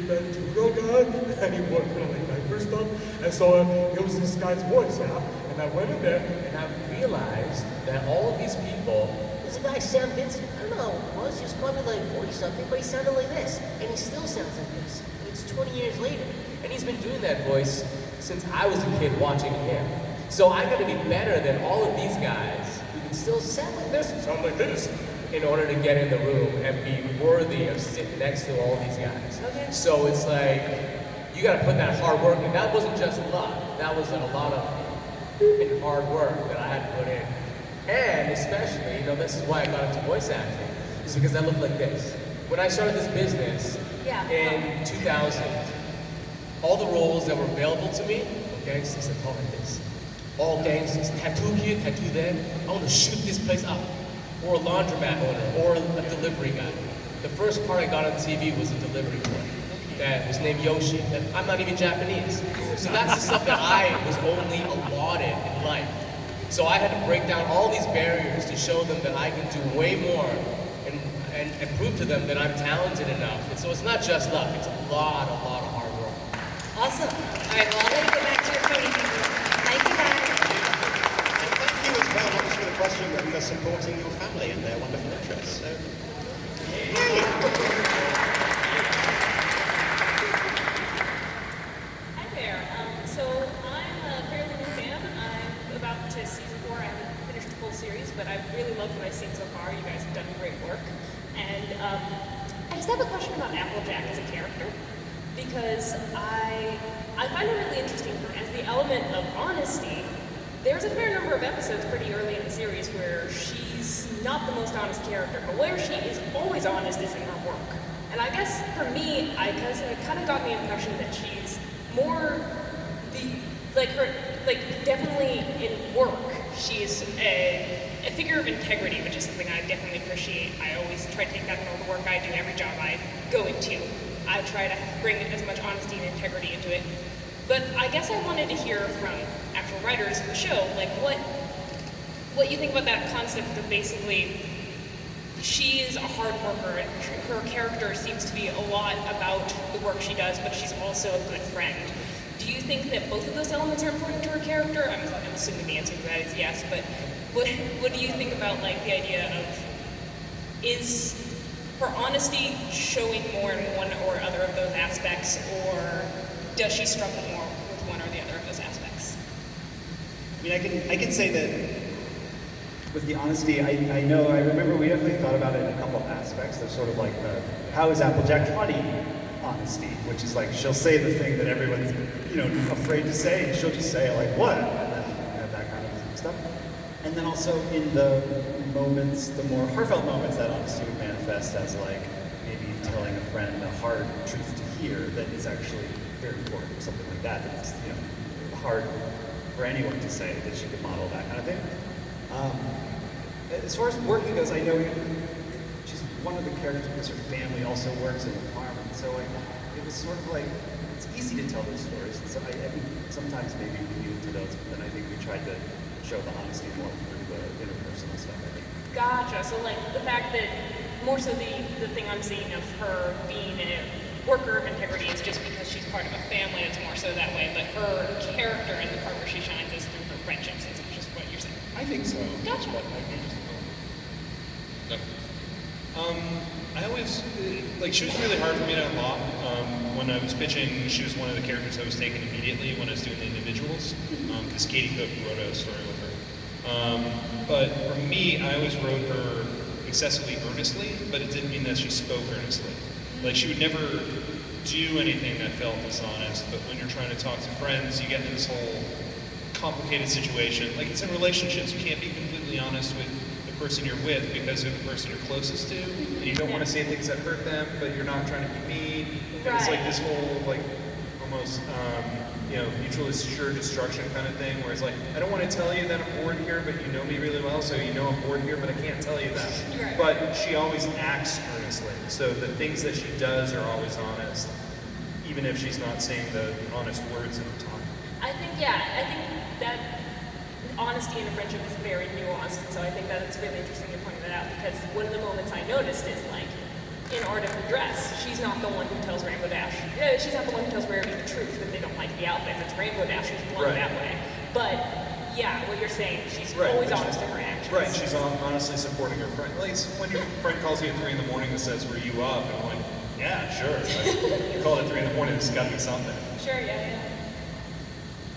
fat tuna guy, and he wore kind of like diaper stuff, and so it was this guy's voice, yeah. And I went in there, and I realized that all of these people. There's a guy, Sam Vincent. I don't know who it was. He was probably like 40-something, but he sounded like this. And he still sounds like this. And it's 20 years later. And he's been doing that voice since I was a kid watching him. So I gotta be better than all of these guys who can still sound like this and sound like this in order to get in the room and be worthy of sitting next to all these guys. Okay. So it's like, you gotta put that hard work in. That wasn't just luck. That was a lot of hard work that I had to put in. And especially, you know, this is why I got into voice acting, is because I look like this. When I started this business in 2000, all the roles that were available to me were gangsters that talk like this. All gangsters, tattoo here, tattoo there. I want to shoot this place up. Or a laundromat owner, or a delivery guy. The first part I got on TV was a delivery boy that was named Yoshi. I'm not even Japanese. So that's the stuff that I was only allotted in life. So I had to break down all these barriers to show them that I can do way more and prove to them that I'm talented enough. And so it's not just luck, it's a lot of hard work. Awesome. All right, well, I'll let you get back to your pony people. Thank you, guys. you and for supporting your family and their wonderful interests. So, Hi there. So I'm a fairly new fan. I'm about to season 4. I haven't finished the full series, but I've really loved what I've seen so far. You guys have done great work. And I just have a question about Applejack as a character, because I find her really interesting as the element of honesty. There's a fair number of episodes pretty early in the series where she's not the most honest character, but where she is always honest is in her work. And I guess for me, it kind of got the impression that she's more definitely in work. She's a figure of integrity, which is something I definitely appreciate. I always try to take that in all the work I do, every job I go into. I try to bring as much honesty and integrity into it. But I guess I wanted to hear from actual writers of the show, like what you think about that concept of basically she is a hard worker and her character seems to be a lot about the work she does, but she's also a good friend. Do you think that both of those elements are important to her character? I'm assuming the answer to that is yes, but what do you think about like the idea of, is her honesty showing more in one or other of those aspects, or does she struggle more with one or the other of those aspects? I mean, I can say that with the honesty, I know, I remember we definitely thought about it in a couple of aspects. There's sort of like the, how is Applejack funny honesty, which is like, she'll say the thing that everyone's, afraid to say, and she'll just say it like, what? And then have that kind of stuff. And then also in the moments, the more heartfelt moments, that honesty would manifest as like, maybe telling a friend a hard truth to hear that is actually very important, or something like that. That's, hard for anyone to say, that she could model that kind of thing. As far as working goes, I know she's one of the characters because her family also works in the farm, and so it was sort of like, it's easy to tell those stories. And so I think sometimes maybe we needed to those, but then I think we tried to show the honesty more through the interpersonal stuff, I think. Gotcha. So like the fact that more so the thing I'm seeing of her being a worker of integrity is just because she's part of a family, it's more so that way, but her character and the part where she shines is through her friendships, is just what you're saying. I think so. Gotcha. I always, she was really hard for me to unlock. When I was pitching, she was one of the characters I was taking immediately when I was doing the individuals, because Katie Cook wrote a story with her. But for me, I always wrote her excessively earnestly, but it didn't mean that she spoke earnestly. Like, she would never do anything that felt dishonest, but when you're trying to talk to friends, you get into this whole complicated situation. Like, it's in relationships, you can't be completely honest with the person you're with because they're the person you're closest to, and you don't want to say things that hurt them, but you're not trying to be mean. And it's like this whole, almost, mutually assured destruction kind of thing, where it's like, I don't want to tell you that I'm bored here, but you know me really well, so you know I'm bored here, but I can't tell you that. Right. But she always acts earnestly, so the things that she does are always honest, even if she's not saying the honest words at the time. I think that honesty in a friendship is very nuanced, and so I think that it's really interesting you pointed that out, because one of the moments I noticed is like, in Art of the Dress, she's not the one who tells Rainbow Dash. She's not the one who tells Rarity the truth that they don't like the outfit. It's Rainbow Dash who's blunt that way. But yeah, what you're saying, she's always honest in her actions. Right, she's honestly supporting her friend. Like, when your friend calls you at 3 in the morning and says, "Were you up?" and I'm like, yeah, sure. Like, you called at 3 in the morning, there's got to be something. Sure, yeah.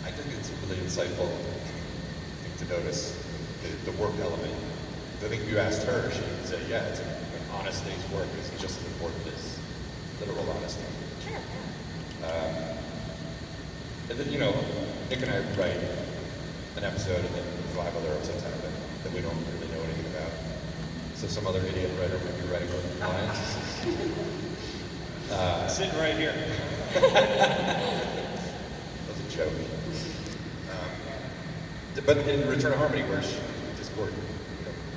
I think it's really insightful to notice the work element. I think if you asked her, she would say, yeah, it's an honest day's work is just as important as literal honesty. Sure. And then, Nick and I write an episode and then 5 other episodes happen that we don't really know anything about. So some other idiot writer might be writing lines. Sitting right here. That was a joke. But in Return to Harmony, where Discord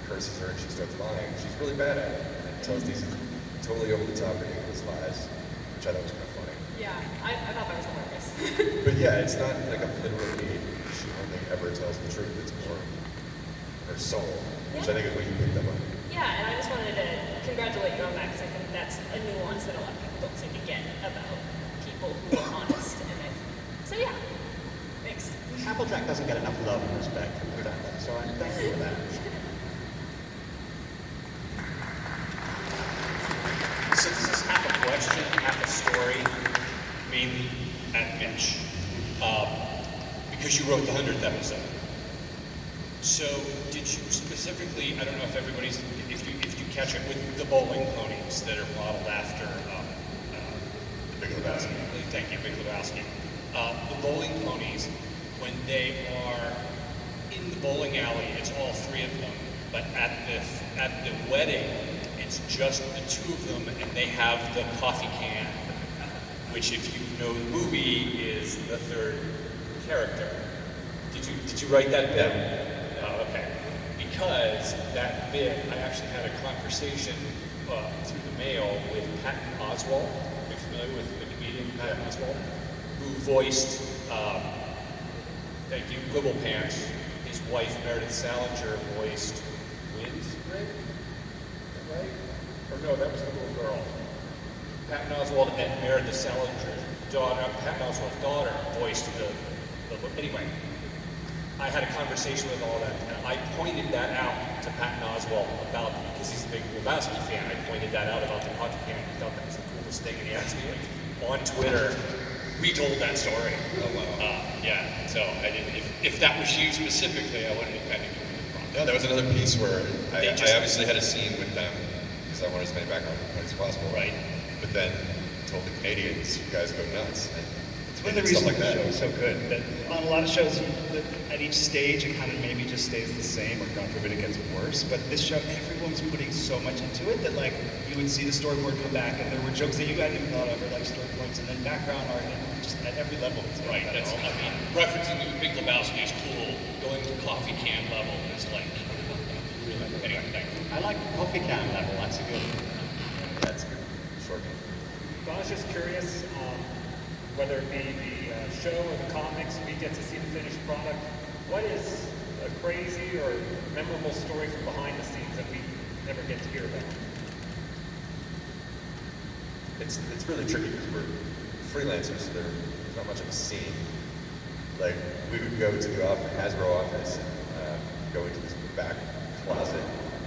curses her and she starts lying, she's really bad at it. And tells these totally over-the-top, ridiculous lies, which I thought was kind of funny. Yeah, I thought that was hilarious. But yeah, it's not like a literally she only ever tells the truth. It's more her soul, which I think is what you picked up on. Yeah, and I just wanted to congratulate you on that, because I think that's a nuance that a lot of people don't seem to get about people who are honest. So yeah, thanks. Applejack doesn't get enough love and respect from the family, so I'm thankful for that. swing at Mitch because you wrote the 100th episode. So did you specifically, I don't know if everybody's, if you catch it with the bowling ponies that are modeled after Big Lebowski. Thank you, Big Lebowski. The bowling ponies, when they are in the bowling alley, it's all three of them. But at the wedding, it's just the two of them, and they have the coffee can, which, if you know the movie, is the third character. Did you write that bit? Yeah. Oh, okay. Because that bit, I actually had a conversation through the mail with Patton Oswalt. Are you familiar with the comedian Patton Oswalt? Who voiced, thank you, Quibble Pants. His wife, Meredith Salinger, voiced Winsbridge, right? Or no, that was the little girl. Patton Oswalt and Meredith Salinger's daughter, Patton Oswalt's daughter, voiced the anyway. I had a conversation with all that, and I pointed that out to Patton Oswalt about, because he's a big Lebowski fan, I pointed that out about the coffee can, and he thought that was the coolest thing, and he asked me, like, on Twitter, retold that story. Oh, wow. Yeah, so I didn't, if that was you specifically, I wouldn't have kind of given you the prompt. No, that was another piece where I They just- obviously had a scene with them because I wanted as many background as possible. Right. But then told the Canadians, you guys go nuts. And It's one of the stuff reasons like the that. show is so good. That on a lot of shows, at each stage, it kind of maybe just stays the same, or God forbid it gets worse. But this show, everyone's putting so much into it that, like, you would see the storyboard come back, and there were jokes that you hadn't even thought of, or like story points, and then background art, and just at every level. It's Right, like that. that's, I mean, referencing the Big Lebowski is cool. Going to coffee can level is like, really, anyway, thanks. I like coffee can level, that's a good. That's good. Shortcut. So I was just curious, whether it be the show or the comics, we get to see the finished product. What is a crazy or memorable story from behind the scenes that we never get to hear about? It's really tricky because we're freelancers, so there's not much of a scene. Like, we would go to the Hasbro office and go into this back closet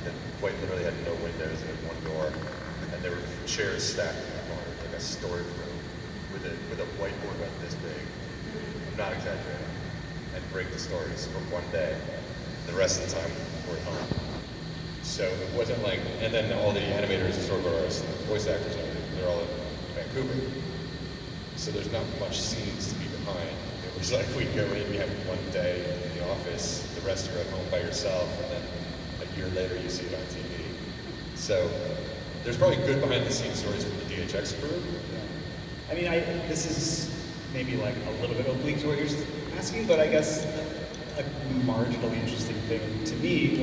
that quite literally had no windows and had one door, and there were chairs stacked in the corner, like a storage room with a whiteboard about this big. I'm not exaggerating. And break the stories for one day. The rest of the time, we're at home. So it wasn't like, and then all the animators and storyboard artists and voice actors and everything, they're all in Vancouver. So there's not much scenes to be behind. It was like we'd go in, you have one day in the office, the rest you're at home by yourself, and then a year later you see it on TV. So there's probably good behind the scenes stories from the DHX crew. I mean, this is maybe like a little bit oblique to what you're asking, but I guess a marginally interesting thing to me.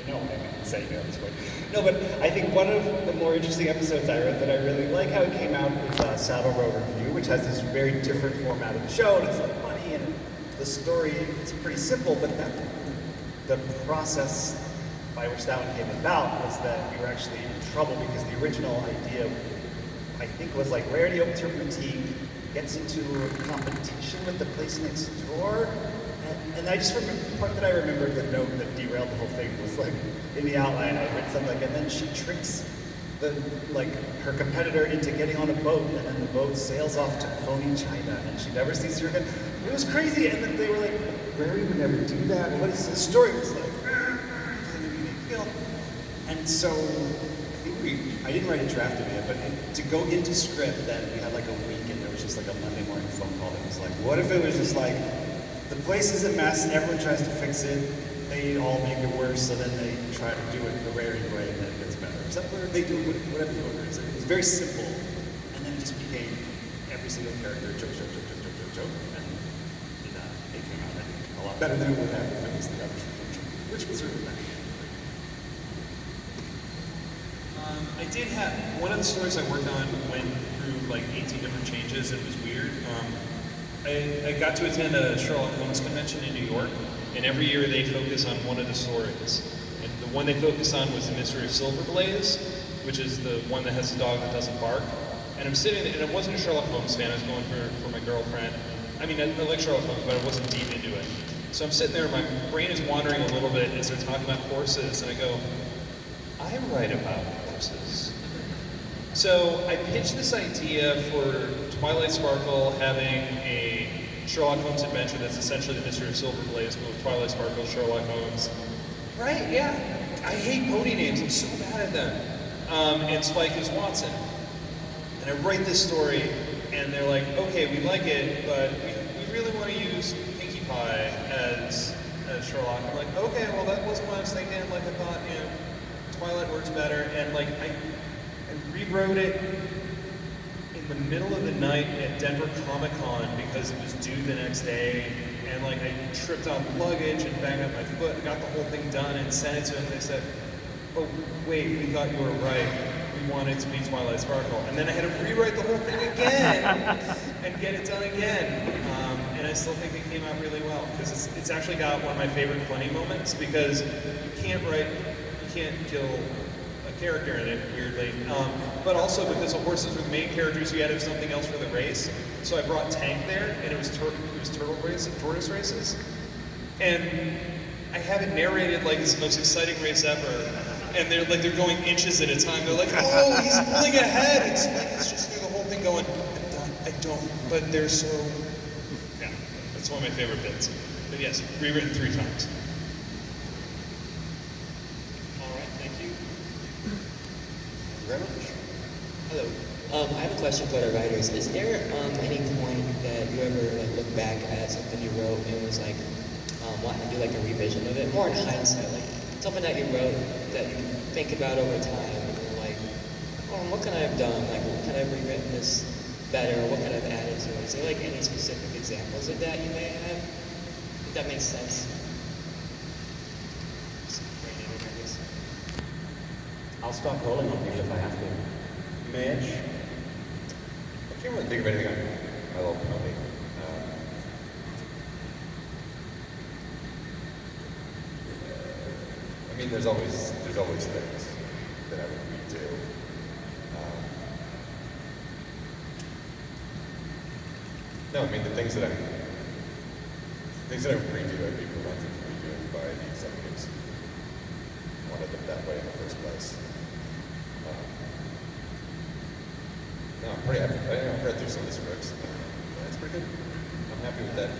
No, I can say it this way. No, but I think one of the more interesting episodes I read that I really like how it came out is Saddle Row Review, which has this very different format of the show, and it's like money, and the story is pretty simple, but the process by which that one came about was that we were actually in trouble because the original idea, I think, was like Rarity opens her boutique, gets into a competition with the place next door, and I just remember, the part that I remember, the note that derailed the whole thing was like, in the outline, I read something like, and then she tricks her competitor into getting on a boat, and then the boat sails off to Pony, China, and she never sees her again. It was crazy, and then they were like, Rarity would never do that. What is the story? It was like, and so I didn't write a draft of it, but to go into script, then we had like a week, and there was just like a Monday morning phone call that was like, what if it was just like, the place is a mess, everyone tries to fix it, they all make it worse, so then they try to do it the Rarity way, and then it gets better. So they do whatever the order is. It was very simple, and then it just became every single character, joke, and it came out, I think, a lot better than it would have if it was the other version, which was really bad. I did have, one of the stories I worked on went through like 18 different changes. It was weird. I got to attend a Sherlock Holmes convention in New York, and every year they focus on one of the stories. And the one they focused on was The Mystery of Silverblaze, which is the one that has the dog that doesn't bark. And I'm sitting there, and I wasn't a Sherlock Holmes fan, I was going for my girlfriend. I mean, I like Sherlock Holmes, but I wasn't deep into it. So I'm sitting there, my brain is wandering a little bit as they're talking about horses, and I go, I write about horses. So I pitched this idea for Twilight Sparkle having a Sherlock Holmes adventure that's essentially the Mystery of Silver Blaze, but with Twilight Sparkle, Sherlock Holmes. Right, yeah. I hate pony names, I'm so bad at them. And Spike is Watson. And I write this story, and they're like, okay, we like it, but we really want to use Pinkie Pie as Sherlock. I'm like, okay, well that wasn't what I was thinking. Like I thought, you know, Twilight works better. And like I rewrote it in the middle of the night at Denver Comic Con because it was due the next day. And like I tripped on luggage and banged up my foot and got the whole thing done and sent it to them. And they said, oh wait, we thought you were right. We want it to be Twilight Sparkle. And then I had to rewrite the whole thing again and get it done again. And I still think it came out really well because it's actually got one of my favorite funny moments because you can't kill a character in it, weirdly. But also because the horses were the main characters, you had to have something else for the race. So I brought Tank there, and it was tortoise races. And I have it narrated like it's the most exciting race ever. And they're going inches at a time. They're like, oh, he's pulling ahead. And Spike is just through the whole thing going, I don't, but they're so... Yeah, that's one of my favorite bits. But yes, rewritten 3 times. All right, thank you. Very much. Hello. I have a question for the writers. Is there any point that you ever like look back at something you wrote and was like wanting to do like a revision of it, more in hindsight, like something that you wrote that you think about over time, and you're like, oh, what can I have done? Like, can I have rewritten this better, or what can I have added to it? Is there like any specific examples of that you may have? If that makes sense. I'll start calling on people if I have to. Mitch? I can't really think of anything on My Little Pony. I mean, there's always things that I would redo. No, I mean the things that I would redo, I'd be prevented from redoing by the executives who wanted them that way in the first place. No, I'm pretty happy. I've read through some of the scripts. It's pretty good. I'm happy with that. I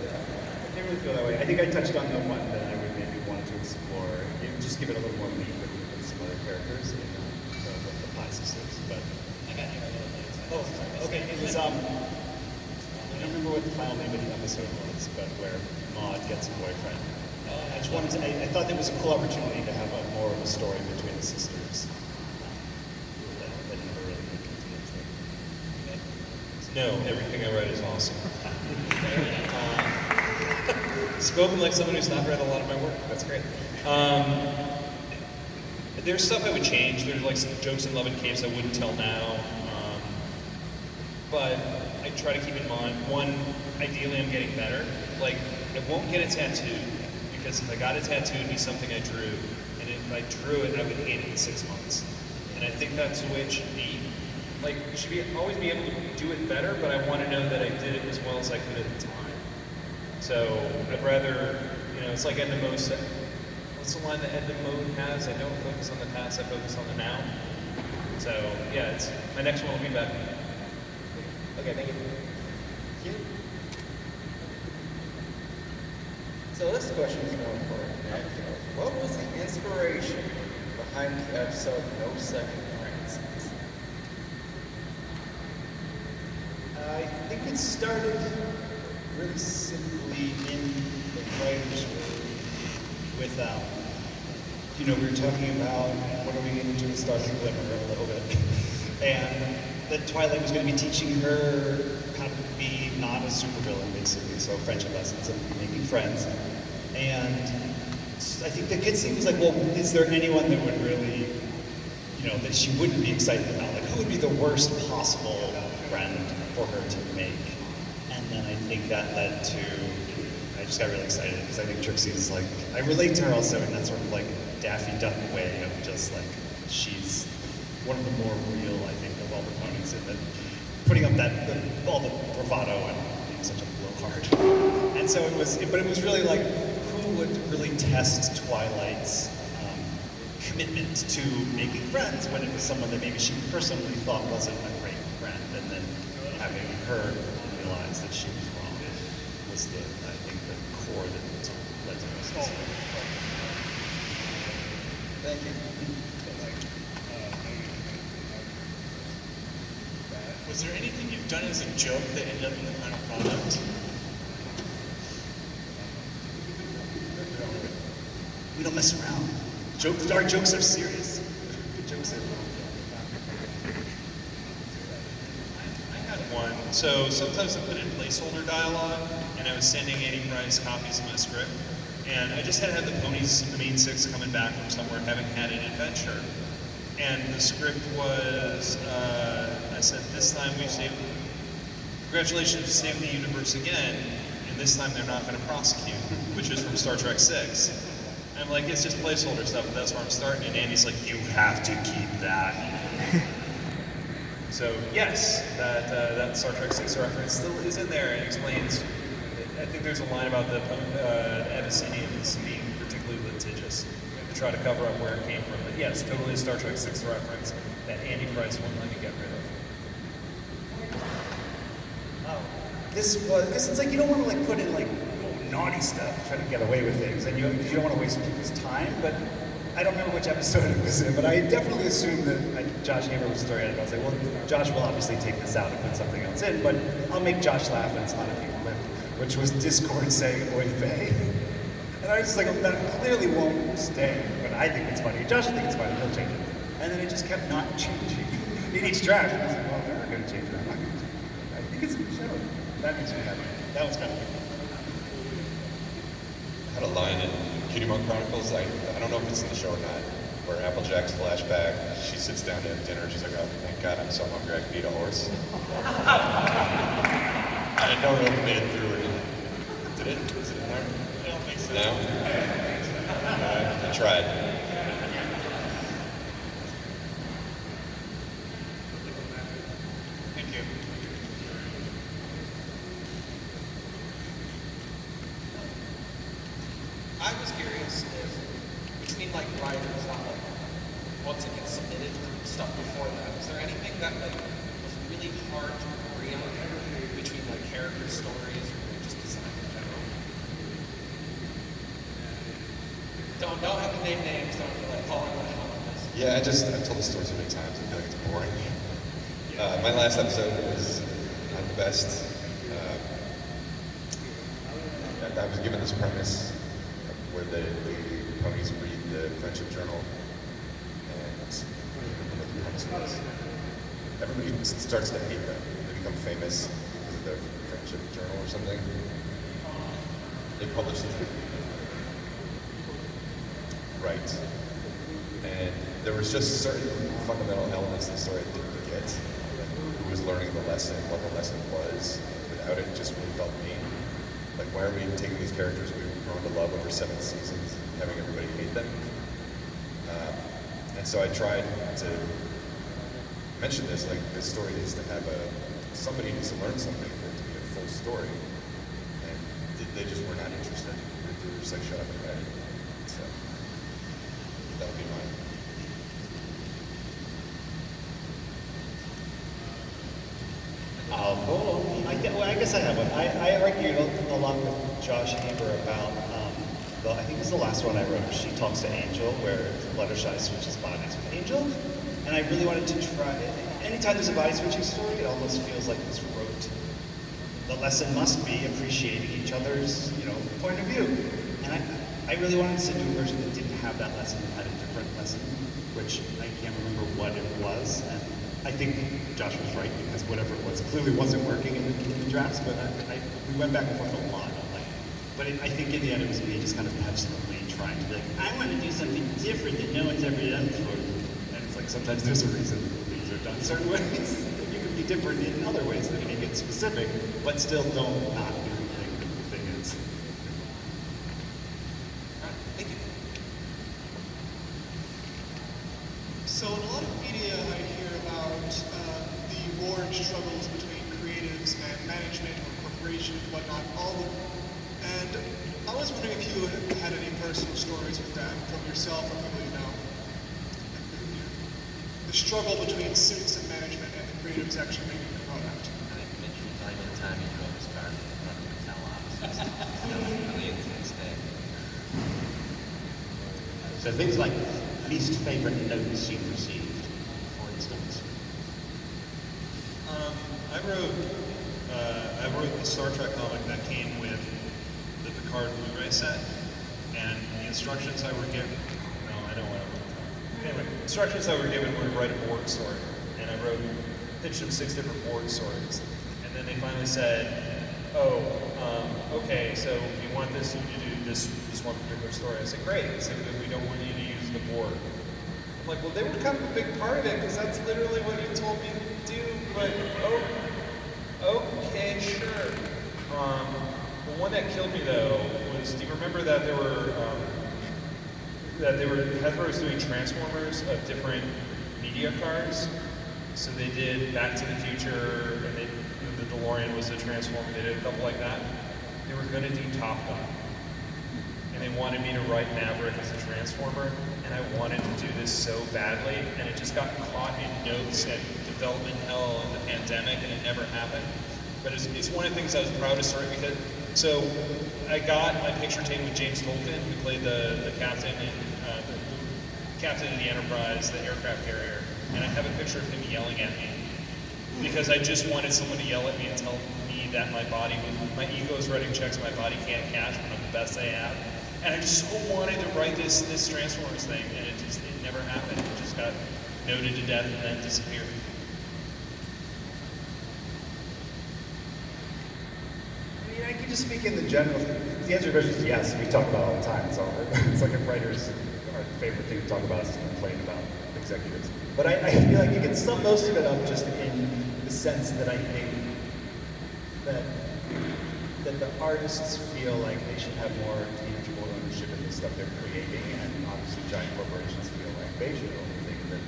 can't really feel that way. I think I touched on the one that I would maybe want to explore. Just give it a little more meat with some other characters in the Pie Sisters. But I got here a little late. oh, okay. It was I don't remember what the final name of the episode was, but where Maud gets a boyfriend. I just wanted to. I thought there was a cool opportunity to have more of a story between the sisters. That never really made it. No, everything I write is awesome. Spoken like someone who's not read a lot of my work. That's great. There's stuff I would change. There's like some jokes in Love and Capes I wouldn't tell now. But I try to keep in mind, one, ideally I'm getting better. Like, I won't get a tattoo, because if I got a tattoo, it'd be something I drew. And if I drew it, I would hate it in 6 months. And I think that's the way it should be. Like, you should always be able to do it better, but I want to know that I did it as well as I could at the time. So I'd rather, it's like Edna Mode said. What's the line that Edna Mode has? I don't focus on the past, I focus on the now. So yeah, my next one will be better. Okay, thank you. So this question is more for Nick. What was the inspiration behind the episode No Second Chances? I think it started really simply in the writer's room with, we were talking about what are we going to do with Stars and Glimmer a little bit. And that Twilight was going to be teaching her how to be not a supervillain, basically, so friendship lessons and making friends. And I think the kid scene was like, well, is there anyone that would really, that she wouldn't be excited about? Like, who would be the worst possible friend for her to make? And then I think that led to, I just got really excited because I think Trixie's like, I relate to her also in that sort of like Daffy Duck way of just like, she's one of the more real, I think, of all the ponies, and then putting up all the bravado and being such a blowhard. And so it was really like, who would really test Twilight's commitment to making friends when it was someone that maybe she personally thought wasn't a great friend, and then having her realize that she was wrong was I think, the core that led to this. Thank you. Was there anything you've done as a joke that ended up in the final product? We don't mess around. Our jokes are serious. Jokes are. I had one. So sometimes I put in placeholder dialogue, and I was sending Andy Price copies of my script, and I just had to have the ponies, the main six, coming back from somewhere having had an adventure. And the script was, I said, this time we've saved, congratulations, you saved the universe again, and this time they're not going to prosecute, which is from Star Trek 6. And I'm like, it's just placeholder stuff, but that's where I'm starting. And Andy's like, you have to keep that. So yes, that Star Trek 6 reference still is in there and explains, I think there's a line about the Abyssinians being particularly litigious to try to cover up where it came from. But yes, totally a Star Trek 6 reference that Andy Price won't let me get rid of. Because it's like you don't want to like put in like naughty stuff to try to get away with things, and you don't want to waste people's time. But I don't remember which episode it was in, but I definitely assumed that Josh Haber was the story editor. I was like, well, Josh will obviously take this out and put something else in, but I'll make Josh laugh, and it's not a big lift, which was Discord saying "Oy vey," and I was just like, well, that clearly won't stay, but I think it's funny. Josh will think it's funny. He'll change it, and then it just kept not changing in each draft. And I was like, well, they're not going to change it. I'm not going to change it. I think it's a good show. That makes me happy. That was kind of good. I had a line in Cutie Monk Chronicles, I don't know if it's in the show or not, where Applejack's flashback, she sits down to have dinner and she's like, oh, thank God, I'm so hungry I can eat a horse. I don't know if it made it through or not. Did it? Is it in there? I don't think so. No? I tried. Thank you. I was curious if, between like writers, not like once it gets submitted, stuff before that, is there anything that like was really hard to agree on between like character stories or just design in general? Don't have to name names, don't have to like call anyone out on this. Yeah, I've told the story so many times, I feel like it's boring. My last episode was not the best. I was given this premise where the ponies read the friendship journal, and what the premise was. Everybody starts to hate them. They become famous because of their friendship journal or something. They publish it. Right. And there was just certain fundamental elements of the story I didn't get. Like who was learning the lesson, what the lesson was. Without it, just really felt mean. Like, why are we taking these characters we've grown to love over 7 seasons, having everybody hate them? And so I tried to mention this, like, this story needs to have somebody needs to learn something for it to be a full story. And they just were not interested. They were just like, shut up and write it. So, that would be mine. I guess I have one. I argued a lot with Josh Haber about, I think it was the last one I wrote, She Talks to Angel, where Fluttershy switches bodies with Angel. And I really wanted to try, anytime there's a body switching story, it almost feels like this rote. The lesson must be appreciating each other's, point of view. And I really wanted to see a new version that didn't have that lesson, that had a different lesson, which I can't remember what it was. And I think Josh was right, because whatever it was clearly wasn't working in the drafts, but we went back and forth a lot on like, but I think in the end it was me just kind of petulantly trying to be like, I want to do something different that no one's ever done before. And it's like, sometimes there's a reason things are done certain ways. You can be different in other ways that make it specific, but still don't not do the thing the thing is. Thank you. So in a lot of media, I hear about the warring struggles between creatives and management or corporations and whatnot, all of them. And I was wondering if you had any personal stories with that from yourself or people you know. The struggle between suits and management and the creatives actually making the product. So things like least favorite notes you've received, for instance. I wrote the Star Trek comic that came with the Picard Blu-ray set, and the instructions I were given. No, I don't want to. Anyway, instructions I were given were to write a board story, and I pitched them 6 different board stories, and then they finally said, "Oh, okay, so you want you to do this one particular story." I said, "Great." I said, "But we don't want you to use the board." I'm like, "Well, they were kind of a big part of it because that's literally what you told me to do." But okay, sure. The one that killed me though was, do you remember that Hasbro was doing Transformers of different media cards? So they did Back to the Future, and the DeLorean was a Transformer. They did a couple like that. They were going to do Top Gun, and they wanted me to write Maverick as a Transformer, and I wanted to do this so badly, and it just got caught in notes and development hell and the pandemic, and it never happened. But it's one of the things I was proudest of, because so I got my picture taken with James Tolkien, who played the captain of the Enterprise, the aircraft carrier, and I have a picture of him yelling at me because I just wanted someone to yell at me and tell me that my ego is writing checks my body can't cash, but I'm the best they have. And I just so wanted to write this Transformers thing, and it never happened. It just got noted to death and then disappeared. I mean, I could just speak in the general. The answer to your question is yes. We talk about it all the time. So it's like if writers, our favorite thing to talk about is to complain about executives. But I feel like you can sum most of it up just in the sense that I think that the artists feel like they should have more tangible ownership in the stuff they're creating, and obviously giant corporations feel like they should own the thing that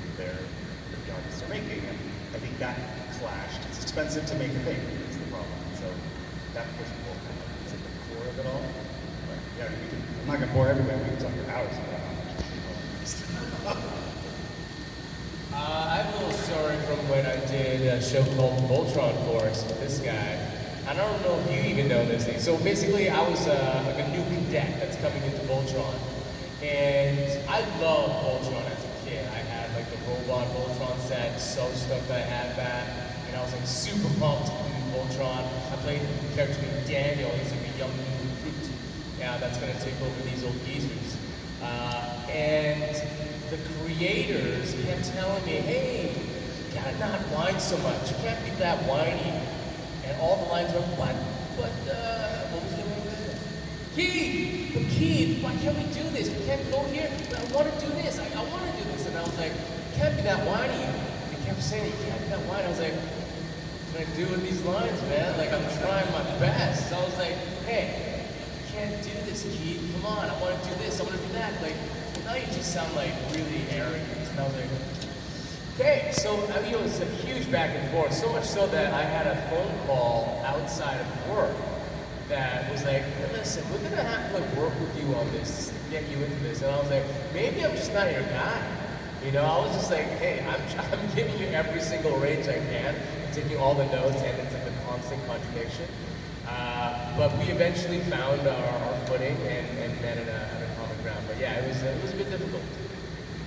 the artists are making. And I think that clashed. It's expensive to make a thing is the problem. So that was more kind of at the core of it all. But yeah, I'm not going to bore everybody. We can talk for hours about how much people are. I have a little story from when I did a show called Voltron Force with this guy. I don't know if you even know this thing. So basically, I was like a new cadet that's coming into Voltron, and I loved Voltron as a kid. I had like the robot Voltron set, so stoked that I had that, and I was like super pumped to be Voltron. I played a character named Daniel. He's like a young new recruit. Yeah, that's gonna take over these old geezers. And the creators kept telling me, "Hey, you gotta not whine so much. You can't be that whiny." And all the lines were, what was the name? Keith, why can't we do this? We can't go here. I want to do this. I want to do this. And I was like, you can't be that whiny. They kept saying, you can't be that whiny. I was like, what can I do with these lines, man? Like, I'm trying my best. So I was like, hey, you can't do this, Keith. Come on, I want to do this. I want to do that. Like, well, now you just sound like really arrogant. And I was like, okay, so it was a huge back and forth, so much so that I had a phone call outside of work that was like, hey, listen, we're gonna have to like work with you on this to get you into this. And I was like, maybe I'm just not your guy. You know, I was just like, hey, I'm giving you every single range I can, I'm taking all the notes, and it's like a constant contradiction. But we eventually found our footing and met at a common ground. But yeah, it was a bit difficult.